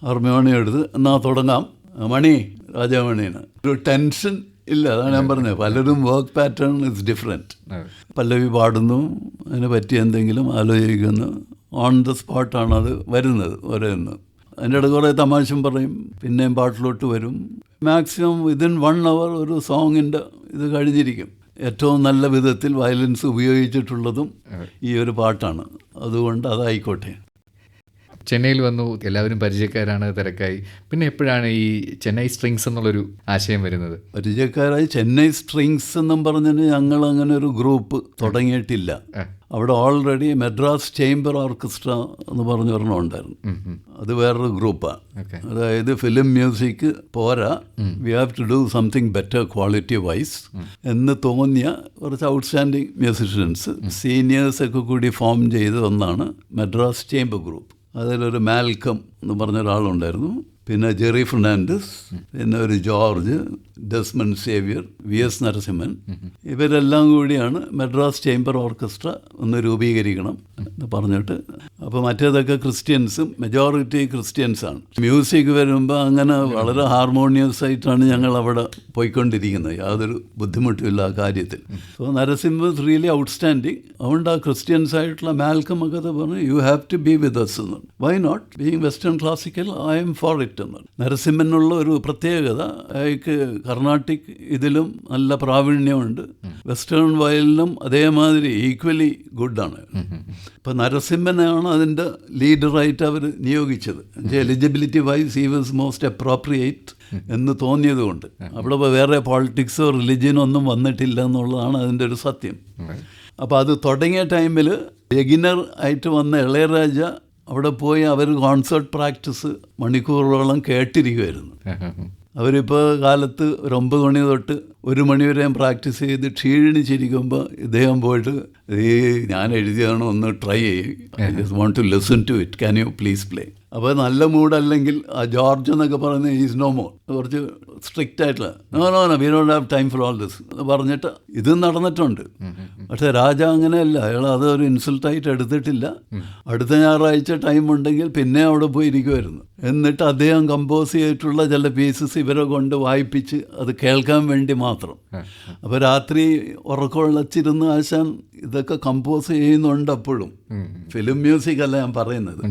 ഹാർമോണിയം എടുത്ത് എന്നാൽ തുടങ്ങാം. മണി രാജാമണീന് ഒരു ടെൻഷൻ ഇല്ല. അതാണ് ഞാൻ പറഞ്ഞത്. പലരും വർക്ക് പാറ്റേൺ ഇസ് ഡിഫറെൻറ്റ്. പല്ലവി പാടുന്നു, അതിനെ പറ്റി എന്തെങ്കിലും ആലോചിക്കുന്നു. ഓൺ ദ സ്പോട്ടാണ് അത് വരുന്നത് ഓരോന്ന്. അതിൻ്റെ ഇടയ്ക്ക് കുറേ തമാശം പറയും, പിന്നെയും പാട്ടിലോട്ട് വരും. മാക്സിമം വിതിൻ 1 hour ഒരു സോങ്ങിൻ്റെ ഇത് കഴിഞ്ഞിരിക്കും. ഏറ്റവും നല്ല വിധത്തിൽ വയലൻസ് ഉപയോഗിച്ചിട്ടുള്ളതും ഈ ഒരു പാട്ടാണ്. അതുകൊണ്ട് അതായിക്കോട്ടെ. ചെന്നൈയിൽ വന്നു, എല്ലാവരും പരിചയക്കാരാണ്, തിരക്കായി. പിന്നെ എപ്പോഴാണ് ഈ ചെന്നൈ സ്ട്രിങ്സ് എന്നുള്ളൊരു ആശയം വരുന്നത്? പരിചയക്കാരായി ചെന്നൈ സ്ട്രിങ്സ് എന്നും പറഞ്ഞതിന് ഞങ്ങൾ അങ്ങനെ ഒരു ഗ്രൂപ്പ് തുടങ്ങിയിട്ടില്ല. അവിടെ ഓൾറെഡി മദ്രാസ് ചേംബർ ഓർക്കസ്ട്ര എന്ന് പറഞ്ഞ ഒരെണ്ണം ഉണ്ടായിരുന്നു. അത് വേറൊരു ഗ്രൂപ്പാണ്. അതായത് ഫിലിം മ്യൂസിക് പോരാ, we have to do something better quality wise എന്ന് തോന്നിയ കുറച്ച് ഔട്ട്സ്റ്റാൻഡിങ് മ്യൂസിഷ്യൻസ് സീനിയേഴ്സൊക്കെ കൂടി ഫോം ചെയ്ത ഒന്നാണ് മദ്രാസ് ചേംബർ ഗ്രൂപ്പ്. അതിലൊരു മാൽക്കം എന്ന് പറഞ്ഞ ഒരാളുണ്ടായിരുന്നു, പിന്നെ ജെറി ഫെർണാണ്ടസ്, പിന്നെ ഒരു George, Desmond Xavier, V S Narasimhan. ഇവരെല്ലാം കൂടിയാണ് മദ്രാസ് ചേംബർ ഓർക്കസ്ട്ര ഒന്ന് രൂപീകരിക്കണം എന്ന് പറഞ്ഞിട്ട്. അപ്പോൾ മറ്റേതൊക്കെ ക്രിസ്ത്യൻസും, മെജോറിറ്റി ക്രിസ്ത്യൻസാണ്. മ്യൂസിക് വരുമ്പോൾ അങ്ങനെ വളരെ ഹാർമോണിയസ് ആയിട്ടാണ് ഞങ്ങൾ അവിടെ പോയിക്കൊണ്ടിരിക്കുന്നത്, യാതൊരു ബുദ്ധിമുട്ടുമില്ല ആ കാര്യത്തിൽ. So Narasimha is really outstanding. അതുകൊണ്ട് ആ ക്രിസ്ത്യൻസ് ആയിട്ടുള്ള മാൽക്കം ഒക്കെ പറഞ്ഞു, you have to be with us എന്ന്. Why not, being western classical I am for it എന്ന്. നരസിംഹനുള്ള ഒരു പ്രത്യേകത, അയാൾക്ക് കർണാട്ടിക് ഇതിലും നല്ല പ്രാവീണ്യമുണ്ട്, വെസ്റ്റേൺ വയലിനും അതേമാതിരി ഈക്വലി ഗുഡാണ്. ഇപ്പം നരസിംഹനാണ് അതിൻ്റെ ലീഡറായിട്ട് അവർ നിയോഗിച്ചത്. Eligibility wise he was most appropriate എന്ന് തോന്നിയത് കൊണ്ട്. അവിടെ വേറെ പോളിറ്റിക്സോ റിലിജിയനോ ഒന്നും വന്നിട്ടില്ല എന്നുള്ളതാണ് അതിൻ്റെ ഒരു സത്യം. അപ്പോൾ അത് തുടങ്ങിയ ടൈമിൽ ബിഗിനർ ആയിട്ട് വന്ന ഇളയരാജ അവിടെ പോയി അവർ കോൺസേർട്ട് പ്രാക്ടീസ് മണിക്കൂറുകളോളം കേട്ടിരിക്കുമായിരുന്നു. അവരിപ്പോൾ കാലത്ത് ഒരു 9 മണി തൊട്ട് 1 മണി വരെയും പ്രാക്ടീസ് ചെയ്ത് ക്ഷീണിച്ചിരിക്കുമ്പോൾ ഇദ്ദേഹം പോയിട്ട്, ഞാൻ എഴുതിയാണ്, ഒന്ന് ട്രൈ ചെയ്യും, I just want to listen to it, can you please play. അപ്പോൾ നല്ല മൂഡല്ലെങ്കിൽ ആ ജോർജ് എന്നൊക്കെ പറയുന്നത് ഈസ് നോ മോർ, കുറച്ച് സ്ട്രിക്റ്റ് ആയിട്ടുള്ള no we don't have time for all this പറഞ്ഞിട്ട് ഇത് നടന്നിട്ടുണ്ട്. പക്ഷേ രാജ അങ്ങനെയല്ല, അയാൾ അതൊരു ഇൻസൾട്ടായിട്ട് എടുത്തിട്ടില്ല. അടുത്ത ഞായറാഴ്ച ടൈം ഉണ്ടെങ്കിൽ പിന്നെ അവിടെ പോയി ഇരിക്കുമായിരുന്നു. എന്നിട്ട് അദ്ദേഹം കമ്പോസ് ചെയ്തിട്ടുള്ള ചില പീസസ് ഇവരെ കൊണ്ട് വായിപ്പിച്ച് അത് കേൾക്കാൻ വേണ്ടി മാത്രം. അപ്പോൾ രാത്രി ഉറക്കമുളച്ചിരുന്ന് ആശാൻ ഇതൊക്കെ കമ്പോസ് ചെയ്യുന്നുണ്ട്. അപ്പോഴും ഫിലിം മ്യൂസിക് അല്ല ഞാൻ പറയുന്നത്.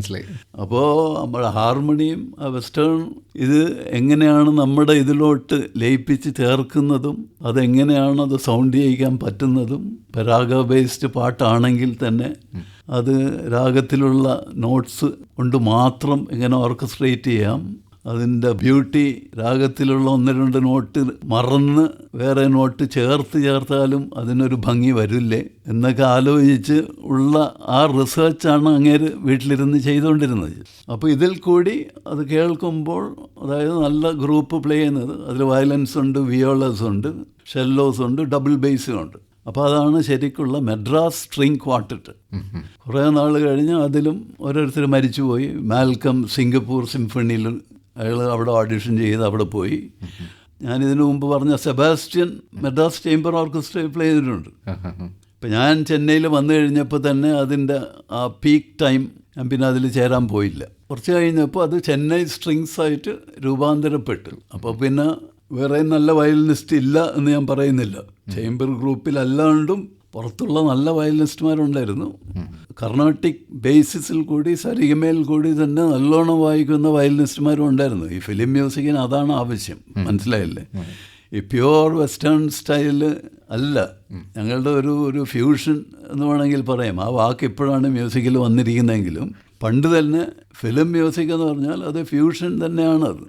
അപ്പോൾ നമ്മുടെ ഹാർമോണിയം, ആ വെസ്റ്റേൺ ഇത് എങ്ങനെയാണ് നമ്മുടെ ഇതിലോട്ട് ലയിപ്പിച്ച് ചേർക്കുന്നതും അതെങ്ങനെയാണ് അത് സൗണ്ട് ചെയ്യിക്കാൻ പറ്റുന്നതും. ഇപ്പോൾ രാഗ ബേസ്ഡ് പാട്ടാണെങ്കിൽ തന്നെ അത് രാഗത്തിലുള്ള നോട്ട്സ് കൊണ്ട് മാത്രം എങ്ങനെ ഓർക്കസ്ട്രേറ്റ് ചെയ്യാം, അതിൻ്റെ ബ്യൂട്ടി രാഗത്തിലുള്ള 1-2 നോട്ട് മറന്ന് വേറെ നോട്ട് ചേർത്താലും അതിനൊരു ഭംഗി വരില്ലേ എന്നൊക്കെ ആലോചിച്ച് ഉള്ള ആ റിസർച്ചാണ് അങ്ങേര് വീട്ടിലിരുന്ന് ചെയ്തുകൊണ്ടിരുന്നത്. അപ്പോൾ ഇതിൽ കൂടി അത് കേൾക്കുമ്പോൾ, അതായത് നല്ല ഗ്രൂപ്പ് പ്ലേ ചെയ്യുന്നത്, അതിൽ വയലൻസ് ഉണ്ട്, വിയോളസ് ഉണ്ട്, ഷെല്ലോസ് ഉണ്ട്, ഡബിൾ ബേസും ഉണ്ട്. അപ്പോൾ അതാണ് ശരിക്കുള്ള മദ്രാസ് സ്ട്രിങ് ക്വാർട്ടറ്റ്. കുറേ നാൾ കഴിഞ്ഞ് അതിലും ഓരോരുത്തർ മരിച്ചുപോയി. മാൽക്കം സിംഗപ്പൂർ സിംഫണിയിൽ അയാൾ അവിടെ ഓഡിഷൻ ചെയ്ത് അവിടെ പോയി. ഞാനിതിനു മുമ്പ് പറഞ്ഞ സെബാസ്റ്റ്യൻ മദ്രാസ് ചേംബർ ഓർക്കസ്ട്രയിൽ പ്ലേ ചെയ്തിട്ടുണ്ട്. ഇപ്പം ഞാൻ ചെന്നൈയിൽ വന്നു കഴിഞ്ഞപ്പോൾ തന്നെ അതിൻ്റെ ആ പീക്ക് ടൈം ഞാൻ പിന്നെ അതിൽ ചേരാൻ പോയില്ല. കുറച്ച് കഴിഞ്ഞപ്പോൾ അത് ചെന്നൈ സ്ട്രിങ്സ് ആയിട്ട് രൂപാന്തരപ്പെട്ടു. അപ്പോൾ പിന്നെ വേറെ നല്ല വയലിനിസ്റ്റ് ഇല്ല എന്ന് ഞാൻ പറയുന്നില്ല. ചേംബർ ഗ്രൂപ്പിലല്ലാണ്ടും പുറത്തുള്ള നല്ല വയലിനിസ്റ്റുമാരുണ്ടായിരുന്നു. കർണാട്ടിക് ബേസിസിൽ കൂടി സരിഗമയിൽ കൂടി തന്നെ നല്ലോണം വായിക്കുന്ന വയലിനിസ്റ്റുമാരും ഉണ്ടായിരുന്നു. ഈ ഫിലിം മ്യൂസിക്കിന് അതാണ് ആവശ്യം, മനസ്സിലായില്ലേ? ഈ പ്യുവർ വെസ്റ്റേൺ സ്റ്റൈല് അല്ല, ഞങ്ങളുടെ ഒരു ഫ്യൂഷൻ എന്ന് വേണമെങ്കിൽ പറയാം. ആ വാക്ക് ഇപ്പോഴാണ് മ്യൂസിക്കിൽ വന്നിരിക്കുന്നതെങ്കിലും പണ്ട് തന്നെ ഫിലിം മ്യൂസിക് എന്ന് പറഞ്ഞാൽ അത് ഫ്യൂഷൻ തന്നെയാണത്.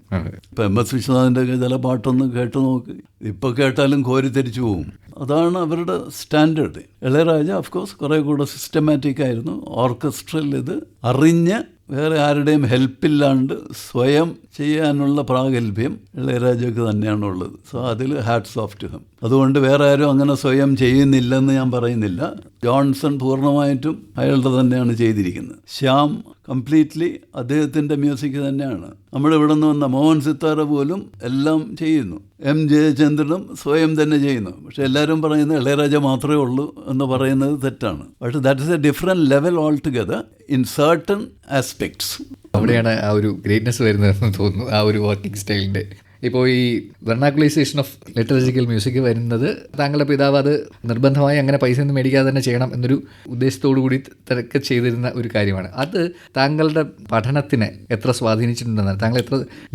ഇപ്പം MS വിശ്വനാഥിൻ്റെ ഒക്കെ ചില പാട്ടൊന്നും കേട്ട് നോക്ക്, ഇപ്പോൾ കേട്ടാലും കോരിത്തിരിച്ചു പോവും. അതാണ് അവരുടെ സ്റ്റാൻഡേർഡ്. ഇളയരാജ ഓഫ്കോഴ്സ് കുറേ കൂടെ സിസ്റ്റമാറ്റിക് ആയിരുന്നു. ഓർക്കസ്ട്രയിൽ ഇത് അറിഞ്ഞ് വേറെ ആരുടെയും ഹെൽപ്പില്ലാണ്ട് സ്വയം ചെയ്യാനുള്ള പ്രാഗൽഭ്യം ഇളയരാജയ്ക്ക് തന്നെയാണുള്ളത്. സോ അതിൽ ഹാറ്റ്സ് ഓഫ് ടു ഹിം. അതുകൊണ്ട് വേറെ ആരും അങ്ങനെ സ്വയം ചെയ്യുന്നില്ലെന്ന് ഞാൻ പറയുന്നില്ല. ജോൺസൺ പൂർണ്ണമായിട്ടും അയാളുടെ തന്നെയാണ് ചെയ്തിരിക്കുന്നത്. ശ്യാം കംപ്ലീറ്റ്ലി അദ്ദേഹത്തിൻ്റെ മ്യൂസിക് തന്നെയാണ്. നമ്മുടെ ഇവിടെ നിന്ന് വന്ന മോഹൻ സിത്താര പോലും എല്ലാം ചെയ്യുന്നു. M ജയചന്ദ്രനും സ്വയം തന്നെ ചെയ്യുന്നു. പക്ഷെ എല്ലാവരും പറയുന്നത് ഇളയരാജ മാത്രമേ ഉള്ളൂ എന്ന് പറയുന്നത് തെറ്റാണ്. പക്ഷേ that is A different level all together in certain aspects. അവിടെയാണ് ആ ഒരു ഗ്രേറ്റ്നെസ് വരുന്നതെന്ന് തോന്നുന്നു, ആ ഒരു വർക്കിംഗ് സ്റ്റൈലിൻ്റെ. ഇപ്പോൾ ഈ വെർണാക്കുലൈസേഷൻ ഓഫ് ലിറ്ററേച്ചറിക്കൽ മ്യൂസിക് വരുന്നത് താങ്കളുടെ പിതാവ് അത് നിർബന്ധമായി അങ്ങനെ പൈസ ഒന്നും മേടിക്കാതെ തന്നെ ചെയ്യണം എന്നൊരു ഉദ്ദേശത്തോടു കൂടി തിരക്ക് ചെയ്തിരുന്ന ഒരു കാര്യമാണ്. അത് താങ്കളുടെ പഠനത്തിനെ എത്ര സ്വാധീനിച്ചിട്ടുണ്ടെന്നാണ്, താങ്കൾ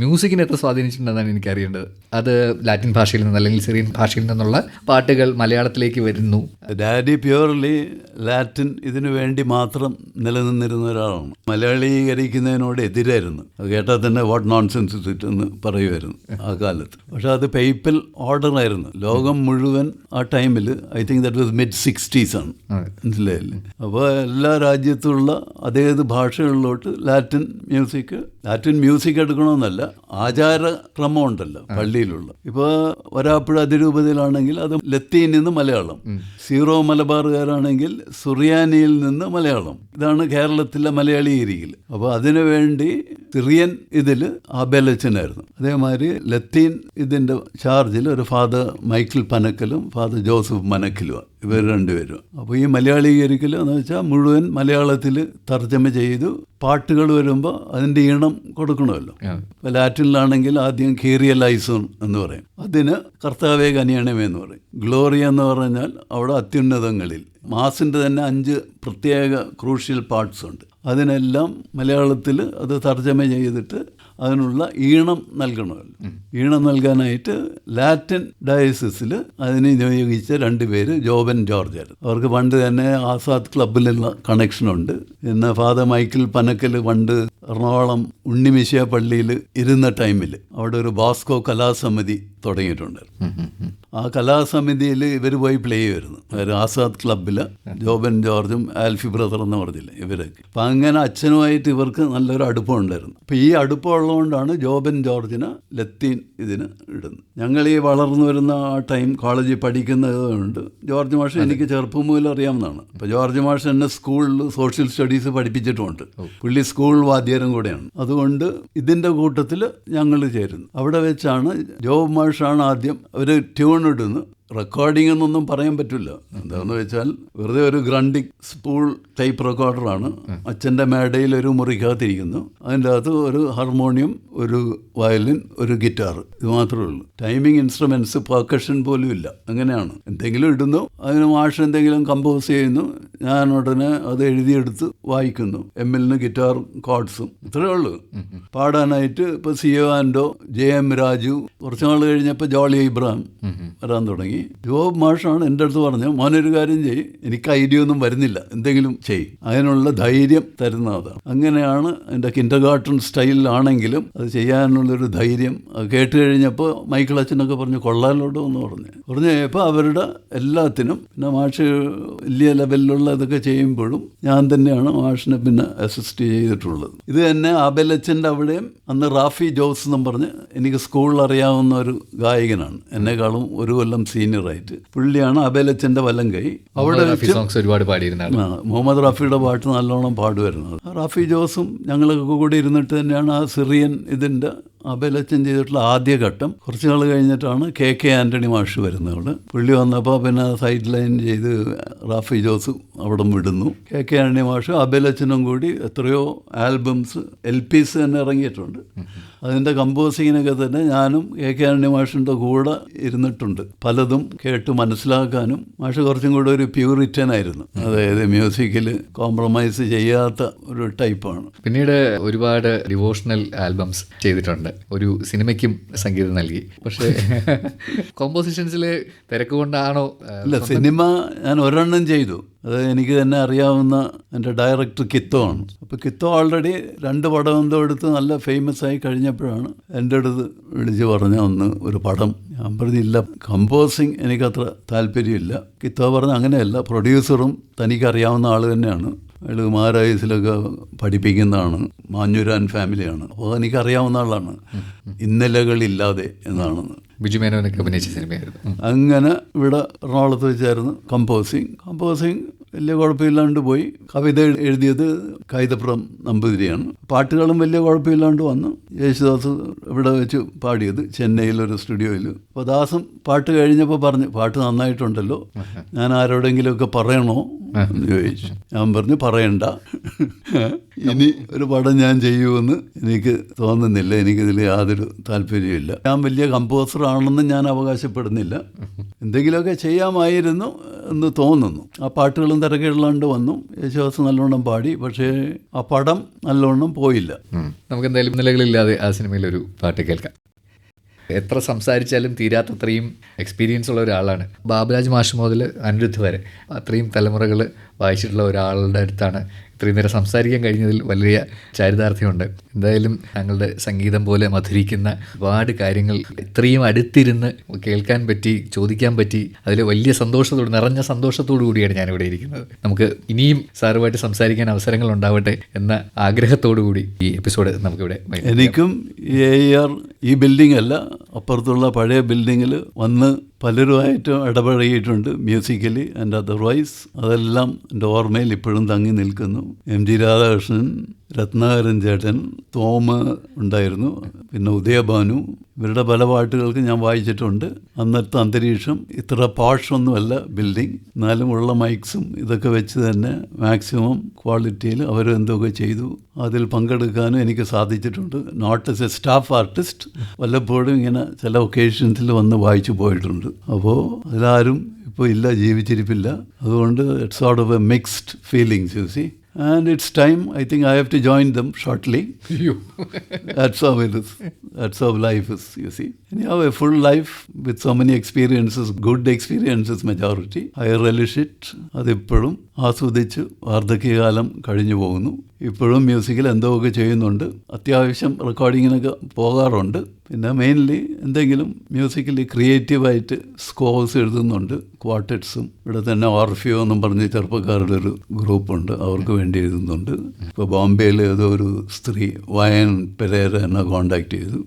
മ്യൂസിക്കിനെ എത്ര സ്വാധീനിച്ചിട്ടുണ്ടെന്നാണ് എനിക്കറിയേണ്ടത്. അത് ലാറ്റിൻ ഭാഷയിൽ നിന്ന് അല്ലെങ്കിൽ സിറിയൻ ഭാഷയിൽ നിന്നുള്ള പാട്ടുകൾ മലയാളത്തിലേക്ക് വരുന്നു. ഡാഡി പ്യൂർലി ലാറ്റിൻ ഇതിനു വേണ്ടി മാത്രം നിലനിന്നിരുന്ന ഒരാളാണ്. മലയാളീകരിക്കുന്നതിനോട് എതിരായിരുന്നു. അത് കേട്ടാൽ തന്നെ വാട്ട് നോൺസെൻസ് ഇറ്റ് എന്ന് പറയുമായിരുന്നു ആ കാലത്ത്. പക്ഷെ അത് പേപ്പൽ ഓർഡർ ആയിരുന്നു. ലോകം മുഴുവൻ ആ ടൈമിൽ, I think that was mid-60s ആണ്, മനസ്സിലായില്ലേ? അപ്പോൾ എല്ലാ രാജ്യത്തുള്ള അതേത് ഭാഷകളിലോട്ട് ലാറ്റിൻ മ്യൂസിക് എടുക്കണമെന്നല്ല, ആചാരക്രമം ഉണ്ടല്ലോ പള്ളിയിലുള്ള. ഇപ്പോൾ വരാപ്പുഴ അതിരൂപതയിലാണെങ്കിൽ അത് ലത്തീനിൽ നിന്ന് മലയാളം, സീറോ മലബാറുകാരാണെങ്കിൽ സുറിയാനിയിൽ നിന്ന് മലയാളം. ഇതാണ് കേരളത്തിലെ മലയാളി ഏരിയയിൽ. അപ്പോൾ അതിനുവേണ്ടി സിറിയൻ ഇതിൽ ആബേലച്ചനായിരുന്നു. അതേമാതിരി ലത്തീൻ ഇതിൻ്റെ ചാർജിൽ ഒരു ഫാദർ മൈക്കിൾ പനക്കലും ഫാദർ ജോസഫ് മനക്കിലുമാണ്, ഇവർ രണ്ടുപേരും. അപ്പോൾ ഈ മലയാളീകരിക്കൽ എന്ന് വെച്ചാൽ മുഴുവൻ മലയാളത്തിൽ തർജ്ജമ ചെയ്തു പാട്ടുകൾ വരുമ്പോൾ അതിൻ്റെ ഈണം കൊടുക്കണമല്ലോ. ഇപ്പോൾ ലാറ്റിനിലാണെങ്കിൽ ആദ്യം കീറിയ ലൈസോൺ എന്ന് പറയും, അതിന് കർത്താവേ കനിയണമേ എന്ന് പറയും. ഗ്ലോറിയ എന്ന് പറഞ്ഞാൽ അവിടെ അത്യുന്നതങ്ങളിൽ. മാസിൻ്റെ തന്നെ 5 പ്രത്യേക ക്രൂഷ്യൽ പാർട്സ് ഉണ്ട്. അതിനെല്ലാം മലയാളത്തിൽ അത് തർജ്ജമ ചെയ്തിട്ട് അതിനുള്ള ഈണം നൽകണമല്ലോ. ഈണം നൽകാനായിട്ട് ലാറ്റിൻ ഡയസിസിൽ അതിന് നിയോഗിച്ച 2 പേര് ജോബൻ ജോർജ് ആയിരുന്നു. അവർക്ക് പണ്ട് തന്നെ ആസാദ് ക്ലബിലുള്ള കണക്ഷനുണ്ട്. പിന്നെ ഫാദർ മൈക്കിൾ പനക്കൽ പണ്ട് എറണാകുളം ഉണ്ണിമിശിയ പള്ളിയിൽ ഇരുന്ന ടൈമിൽ അവിടെ ഒരു ബാസ്കോ കലാസമിതി തുടങ്ങിയിട്ടുണ്ടായിരുന്നു. ആ കലാസമിതിയിൽ ഇവർ പോയി പ്ലേ ചെയ്യുമായിരുന്നു. ആസാദ് ക്ലബിൽ ജോബൻ ജോർജും ആൽഫി ബ്രദർ എന്ന് പറഞ്ഞില്ലേ ഇവരൊക്കെ. അപ്പം അങ്ങനെ അച്ഛനുമായിട്ട് ഇവർക്ക് നല്ലൊരു അടുപ്പമുണ്ടായിരുന്നു. അപ്പം ഈ അടുപ്പമുള്ളതുകൊണ്ടാണ് ജോബൻ ജോർജിനെ ലത്തീൻ ഇതിന് ഇടുന്നത്. ഞങ്ങൾ ഈ വളർന്നു വരുന്ന ആ ടൈം കോളേജിൽ പഠിക്കുന്നതുകൊണ്ട് ജോർജ് മാഷ് എനിക്ക് ചെറുപ്പം മുതൽ അറിയാവുന്നതാണ്. അപ്പോൾ ജോർജ് മാഷ് എന്നെ സ്കൂളിൽ സോഷ്യൽ സ്റ്റഡീസ് പഠിപ്പിച്ചിട്ടുമുണ്ട്. പുള്ളി സ്കൂൾ വാദ്യരും കൂടെയാണ്. അതുകൊണ്ട് ഇതിൻ്റെ കൂട്ടത്തിൽ ഞങ്ങൾ ചേരുന്നു. അവിടെ വെച്ചാണ് ജോബ് മാഷാണ് ആദ്യം ഒരു ട്യൂൺ ഇടുന്നു. റെക്കോർഡിംഗ് എന്നൊന്നും പറയാൻ പറ്റില്ല. എന്താണെന്ന് വെച്ചാൽ വെറുതെ ഒരു ഗ്രണ്ടിക് സ്പൂൾ ടൈപ്പ് റെക്കോർഡറാണ്. അച്ഛൻ്റെ മേടയിൽ ഒരു മുറിക്കകത്തിരിക്കുന്നു. അതിൻ്റെ അകത്ത് ഒരു ഹാർമോണിയം, ഒരു വയലിൻ, ഒരു ഗിറ്റാർ, ഇത് മാത്രമേ ഉള്ളൂ. ടൈമിംഗ് ഇൻസ്ട്രുമെൻറ്റ്സ് പെർക്കഷൻ പോലും ഇല്ല. അങ്ങനെയാണ്. എന്തെങ്കിലും ഇടുന്നു, അതിന് മാഷ് എന്തെങ്കിലും കമ്പോസ് ചെയ്യുന്നു, ഞാൻ ഉടനെ അത് എഴുതിയെടുത്ത് വായിക്കുന്നു. എമ്മിലിന് ഗിറ്റാർ കോഡ്സും, ഇത്രയേ ഉള്ളൂ. പാടാനായിട്ട് ഇപ്പോൾ സിയോ ആൻഡോ, JM രാജു, കുറച്ച് നാൾ കഴിഞ്ഞപ്പോൾ ജോളി ഇബ്രാഹിം വരാൻ തുടങ്ങി. ജോബ് മാഷാണ് എൻ്റെ അടുത്ത് പറഞ്ഞത്, മോനൊരു കാര്യം ചെയ്യ്, എനിക്ക് ഐഡിയ ഒന്നും വരുന്നില്ല, എന്തെങ്കിലും ചെയ്യും, അതിനുള്ള ധൈര്യം തരുന്നതാണ്. അങ്ങനെയാണ് എൻ്റെ കിൻഡർഗാർട്ടൻ സ്റ്റൈലിലാണെങ്കിലും അത് ചെയ്യാനുള്ളൊരു ധൈര്യം. അത് കേട്ട് കഴിഞ്ഞപ്പോൾ മൈക്കിൾ അച്ഛനൊക്കെ പറഞ്ഞു കൊള്ളാലോട്ടോ എന്ന് പറഞ്ഞു കഴിഞ്ഞപ്പോൾ അവരുടെ എല്ലാത്തിനും പിന്നെ മാഷ് വലിയ ലെവലിലുള്ള ഇതൊക്കെ ചെയ്യുമ്പോഴും ഞാൻ തന്നെയാണ് മാഷിനെ പിന്നെ അസിസ്റ്റ് ചെയ്തിട്ടുള്ളത്. ഇത് തന്നെ ആബേലച്ചൻ്റെ അവിടെയും അന്ന് റാഫി ജോസ് എന്നും പറഞ്ഞ് എനിക്ക് സ്കൂളിൽ അറിയാവുന്ന ഒരു ഗായകനാണ്, എന്നെക്കാളും ഒരു കൊല്ലം സീനിയറായിട്ട്. പുള്ളിയാണ് ആബേലച്ചൻ്റെ വലം കൈ. അവിടെ ഒരുപാട് പാടിയിരുന്ന മുഹമ്മദ് റാഫിയുടെ പാട്ട് നല്ലോണം പാടുമായിരുന്നു. റാഫി ജോസും ഞങ്ങളൊക്കെ കൂടി ഇരുന്നിട്ട് തന്നെയാണ് ആ സിറിയൻ ഇതിൻ്റെ ആബേലച്ചൻ ചെയ്തിട്ടുള്ള ആദ്യ ഘട്ടം. കുറച്ച് നാൾ കഴിഞ്ഞിട്ടാണ് KK ആൻ്റണി മാഷ് വരുന്നത്. പുള്ളി വന്നപ്പോൾ പിന്നെ സൈഡ് ലൈൻ ചെയ്ത് റാഫി ജോസ് അവിടെ വിടുന്നു. KK ആൻ്റണി മാഷ് ആബേലച്ചനും കൂടി എത്രയോ ആൽബംസ് LPs തന്നെ ഇറങ്ങിയിട്ടുണ്ട്. അതിൻ്റെ കമ്പോസിങ്ങിനൊക്കെ തന്നെ ഞാനും KK ആൻ്റണി മാഷിൻ്റെ കൂടെ ഇരുന്നിട്ടുണ്ട്. പലതും കേട്ട് മനസ്സിലാക്കാനും. മാഷ് കുറച്ചും കൂടെ ഒരു പ്യൂരിറ്റൻ ആയിരുന്നു. അതായത് മ്യൂസിക്കിൽ കോംപ്രമൈസ് ചെയ്യാത്ത ഒരു ടൈപ്പാണ്. പിന്നീട് ഒരുപാട് ഡിവോഷണൽ ആൽബംസ് ചെയ്തിട്ടുണ്ട്. ഒരു സിനിമയ്ക്കും സംഗീതം നൽകി. പക്ഷേ കോമ്പോസിഷൻസിലെ തിരക്ക് കൊണ്ടാണോ? അല്ല, സിനിമ ഞാൻ ഒരെണ്ണം ചെയ്തു. അത് എനിക്ക് തന്നെ അറിയാവുന്ന എൻ്റെ ഡയറക്ടർ കിത്തോ ആണ്. അപ്പോൾ കിത്തോ ഓൾറെഡി 2 പടം എന്തോ എടുത്ത് നല്ല ഫേമസ് ആയി കഴിഞ്ഞപ്പോഴാണ് എൻ്റെ അടുത്ത് വിളിച്ച് പറഞ്ഞ ഒന്ന് ഒരു പടം. ഞാൻ പറഞ്ഞില്ല, കമ്പോസിങ് എനിക്കത്ര താല്പര്യമില്ല. കിത്തോ പറഞ്ഞ അങ്ങനെയല്ല, പ്രൊഡ്യൂസറും തനിക്കറിയാവുന്ന ആൾ തന്നെയാണ്. അയാൾ മാരായസിലൊക്കെ പഠിപ്പിക്കുന്നതാണ്, മാഞ്ഞുരാൻ ഫാമിലിയാണ്. അപ്പോൾ എനിക്കറിയാവുന്ന ആളാണ്. ഇന്നലകളില്ലാതെ എന്നാണ് ബിജു മേനോനൊക്കെ അഭിനയിച്ച സിനിമയായിരുന്നു. അങ്ങനെ ഇവിടെ എറണാകുളത്ത് വെച്ചായിരുന്നു കമ്പോസിങ് വലിയ കുഴപ്പമില്ലാണ്ട് പോയി. കവിത എഴുതിയത് കൈതപ്രം നമ്പൂതിരിയാണ്. പാട്ടുകളും വലിയ കുഴപ്പമില്ലാണ്ട് വന്നു. യേശുദാസ് ഇവിടെ വെച്ച് പാടിയത് ചെന്നൈയിലൊരു സ്റ്റുഡിയോയിൽ. അപ്പോൾ ദാസും പാട്ട് കഴിഞ്ഞപ്പോൾ പറഞ്ഞു, പാട്ട് നന്നായിട്ടുണ്ടല്ലോ, ഞാൻ ആരോടെങ്കിലുമൊക്കെ പറയണോ എന്ന് ചോദിച്ചു. ഞാൻ പറഞ്ഞു പറയണ്ട, ഇനി ഒരു പടം ഞാൻ ചെയ്യുമെന്ന് എനിക്ക് തോന്നുന്നില്ല, എനിക്കിതിൽ യാതൊരു താല്പര്യമില്ല. ഞാൻ വലിയ കമ്പോസർ ആണെന്ന് ഞാൻ അവകാശപ്പെടുന്നില്ല, എന്തെങ്കിലുമൊക്കെ ചെയ്യാമായിരുന്നു എന്ന് തോന്നുന്നു. ആ പാട്ടുകളും തിരക്കുകളിലാണ്ട് വന്നു, യേശുദാസ് നല്ലോണം പാടി, പക്ഷേ ആ പടം നല്ലോണം പോയില്ല. നമുക്ക് എന്തായാലും നിലകളില്ലാതെ ആ സിനിമയിലൊരു പാട്ട് കേൾക്കാം. എത്ര സംസാരിച്ചാലും തീരാത്തത്രയും എക്സ്പീരിയൻസ് ഉള്ള ഒരാളാണ് ബാബുരാജ് മാഷ് മുതൽ അനിരുദ്ധ് വരെ. അത്രയും തലമുറകൾ വായിച്ചിട്ടുള്ള ഒരാളുടെ അടുത്താണ് ഇത്രയും നേരം സംസാരിക്കാൻ കഴിഞ്ഞതിൽ വലിയ ചാരിതാർത്ഥ്യമുണ്ട്. എന്തായാലും താങ്കളുടെ സംഗീതം പോലെ മധുരിക്കുന്ന ഒരുപാട് കാര്യങ്ങൾ ഇത്രയും അടുത്തിരുന്ന് കേൾക്കാൻ പറ്റി, ചോദിക്കാൻ പറ്റി. അതിൽ വലിയ സന്തോഷത്തോട്, നിറഞ്ഞ സന്തോഷത്തോടു കൂടിയാണ് ഞാനിവിടെ ഇരിക്കുന്നത്. നമുക്ക് ഇനിയും സാറുമായിട്ട് സംസാരിക്കാൻ അവസരങ്ങൾ ഉണ്ടാവട്ടെ എന്ന ആഗ്രഹത്തോടു കൂടി ഈ എപ്പിസോഡ് നമുക്കിവിടെ എനിക്കും ഈ ബിൽഡിംഗ് അല്ല, അപ്പുറത്തുള്ള പഴയ ബിൽഡിങ്ങിൽ വന്ന് പലരുമായിട്ടും ഇടപഴകിയിട്ടുണ്ട്, മ്യൂസിക്കലി ആൻഡ് അതർവൈസ്. അതെല്ലാം എൻ്റെ ഓർമ്മയിൽ ഇപ്പോഴും തങ്ങി നിൽക്കുന്നു. എം ജി രാധാകൃഷ്ണൻ, രത്നാകരൻ ചേട്ടൻ, തോമ ഉണ്ടായിരുന്നു, പിന്നെ ഉദയഭാനു, ഇവരുടെ പല പാട്ടുകൾക്ക് ഞാൻ വായിച്ചിട്ടുണ്ട്. അന്നത്തെ അന്തരീക്ഷം ഇത്ര പോഷൊന്നുമല്ല ബിൽഡിംഗ്, എന്നാലും ഉള്ള മൈക്സും ഇതൊക്കെ വെച്ച് തന്നെ മാക്സിമം ക്വാളിറ്റിയിൽ അവരെന്തൊക്കെ ചെയ്തു, അതിൽ പങ്കെടുക്കാനും എനിക്ക് സാധിച്ചിട്ടുണ്ട്. Not as a staff artist, വല്ലപ്പോഴും ഇങ്ങനെ ചില ഒക്കേഷൻസിൽ വന്ന് വായിച്ചു പോയിട്ടുണ്ട്. അപ്പോൾ അതിലാരും ഇപ്പോൾ ഇല്ല, ജീവിച്ചിരിപ്പില്ല. അതുകൊണ്ട് it's sort of a mixed feelings you see. And it's time, I think I have to join them shortly. That's how it is. That's how life is, you see. And you have a full life with so many experiences, good experiences majority. I relish it. അതിപ്പോഴും ആസ്വദിച്ച് വാർദ്ധക്യകാലം കഴിഞ്ഞു പോകുന്നു. ഇപ്പോഴും മ്യൂസിക്കിൽ എന്തൊക്കെ ചെയ്യുന്നുണ്ട്, അത്യാവശ്യം റെക്കോർഡിങ്ങിനൊക്കെ പോകാറുണ്ട്. പിന്നെ മെയിൻലി എന്തെങ്കിലും മ്യൂസിക്കലി ക്രിയേറ്റീവായിട്ട് സ്കോർസ് എഴുതുന്നുണ്ട്, ക്വാർട്ടറ്റ്സും. ഇവിടെ തന്നെ ഓർഫിയോ എന്നും പറഞ്ഞ് ചെറുപ്പക്കാരുടെ ഒരു ഗ്രൂപ്പുണ്ട്, അവർക്ക് വേണ്ടി എഴുതുന്നുണ്ട്. ഇപ്പോൾ ബോംബെയിൽ ഏതോ ഒരു സ്ത്രീ വയൻ പെരേര എന്നെ കോണ്ടാക്ട് ചെയ്തു.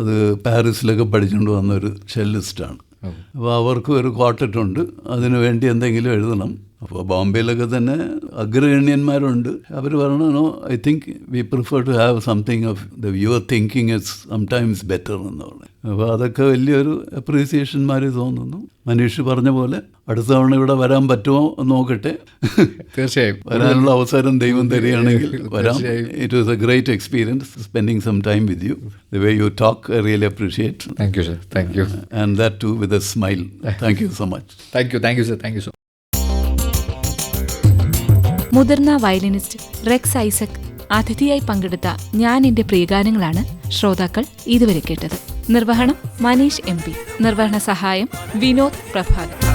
അത് പാരീസിലൊക്കെ പഠിച്ചുകൊണ്ട് വന്നൊരു ഷെല്ലിസ്റ്റാണ്. അപ്പോൾ അവർക്കും ഒരു ക്വാർട്ടറ്റുണ്ട്, അതിനു വേണ്ടി എന്തെങ്കിലും എഴുതണം. അപ്പോൾ ബോംബെയിലൊക്കെ തന്നെ അഗ്രഗണ്യന്മാരുണ്ട്. അവർ പറഞ്ഞു, no, I think we prefer to have something of the your thinking is sometimes better എന്ന് പറഞ്ഞു. അപ്പോൾ അതൊക്കെ വലിയൊരു അപ്രീസിയേഷന്മാർ തോന്നുന്നു. മനീഷ് പറഞ്ഞ പോലെ അടുത്ത തവണ ഇവിടെ വരാൻ പറ്റുമോ എന്ന് നോക്കട്ടെ. തീർച്ചയായും വരാനുള്ള അവസരം ദൈവം തരികയാണെങ്കിൽ വരാം. It was a great experience spending some time with you. The way you talk I really appreciate. Thank you sir. Thank you. And that too with a smile. Thank you so much. Thank you. Thank you sir. Thank you so. മുതിർന്ന violinist Rex Isaac അതിഥിയായി പങ്കെടുത്ത ഞാൻ എന്റെ പ്രിയഗാനങ്ങളാണ് ശ്രോതാക്കൾ ഇതുവരെ കേട്ടത്. നിർവഹണം Manish MP. നിർവഹണ സഹായം വിനോദ് പ്രഭാകർ.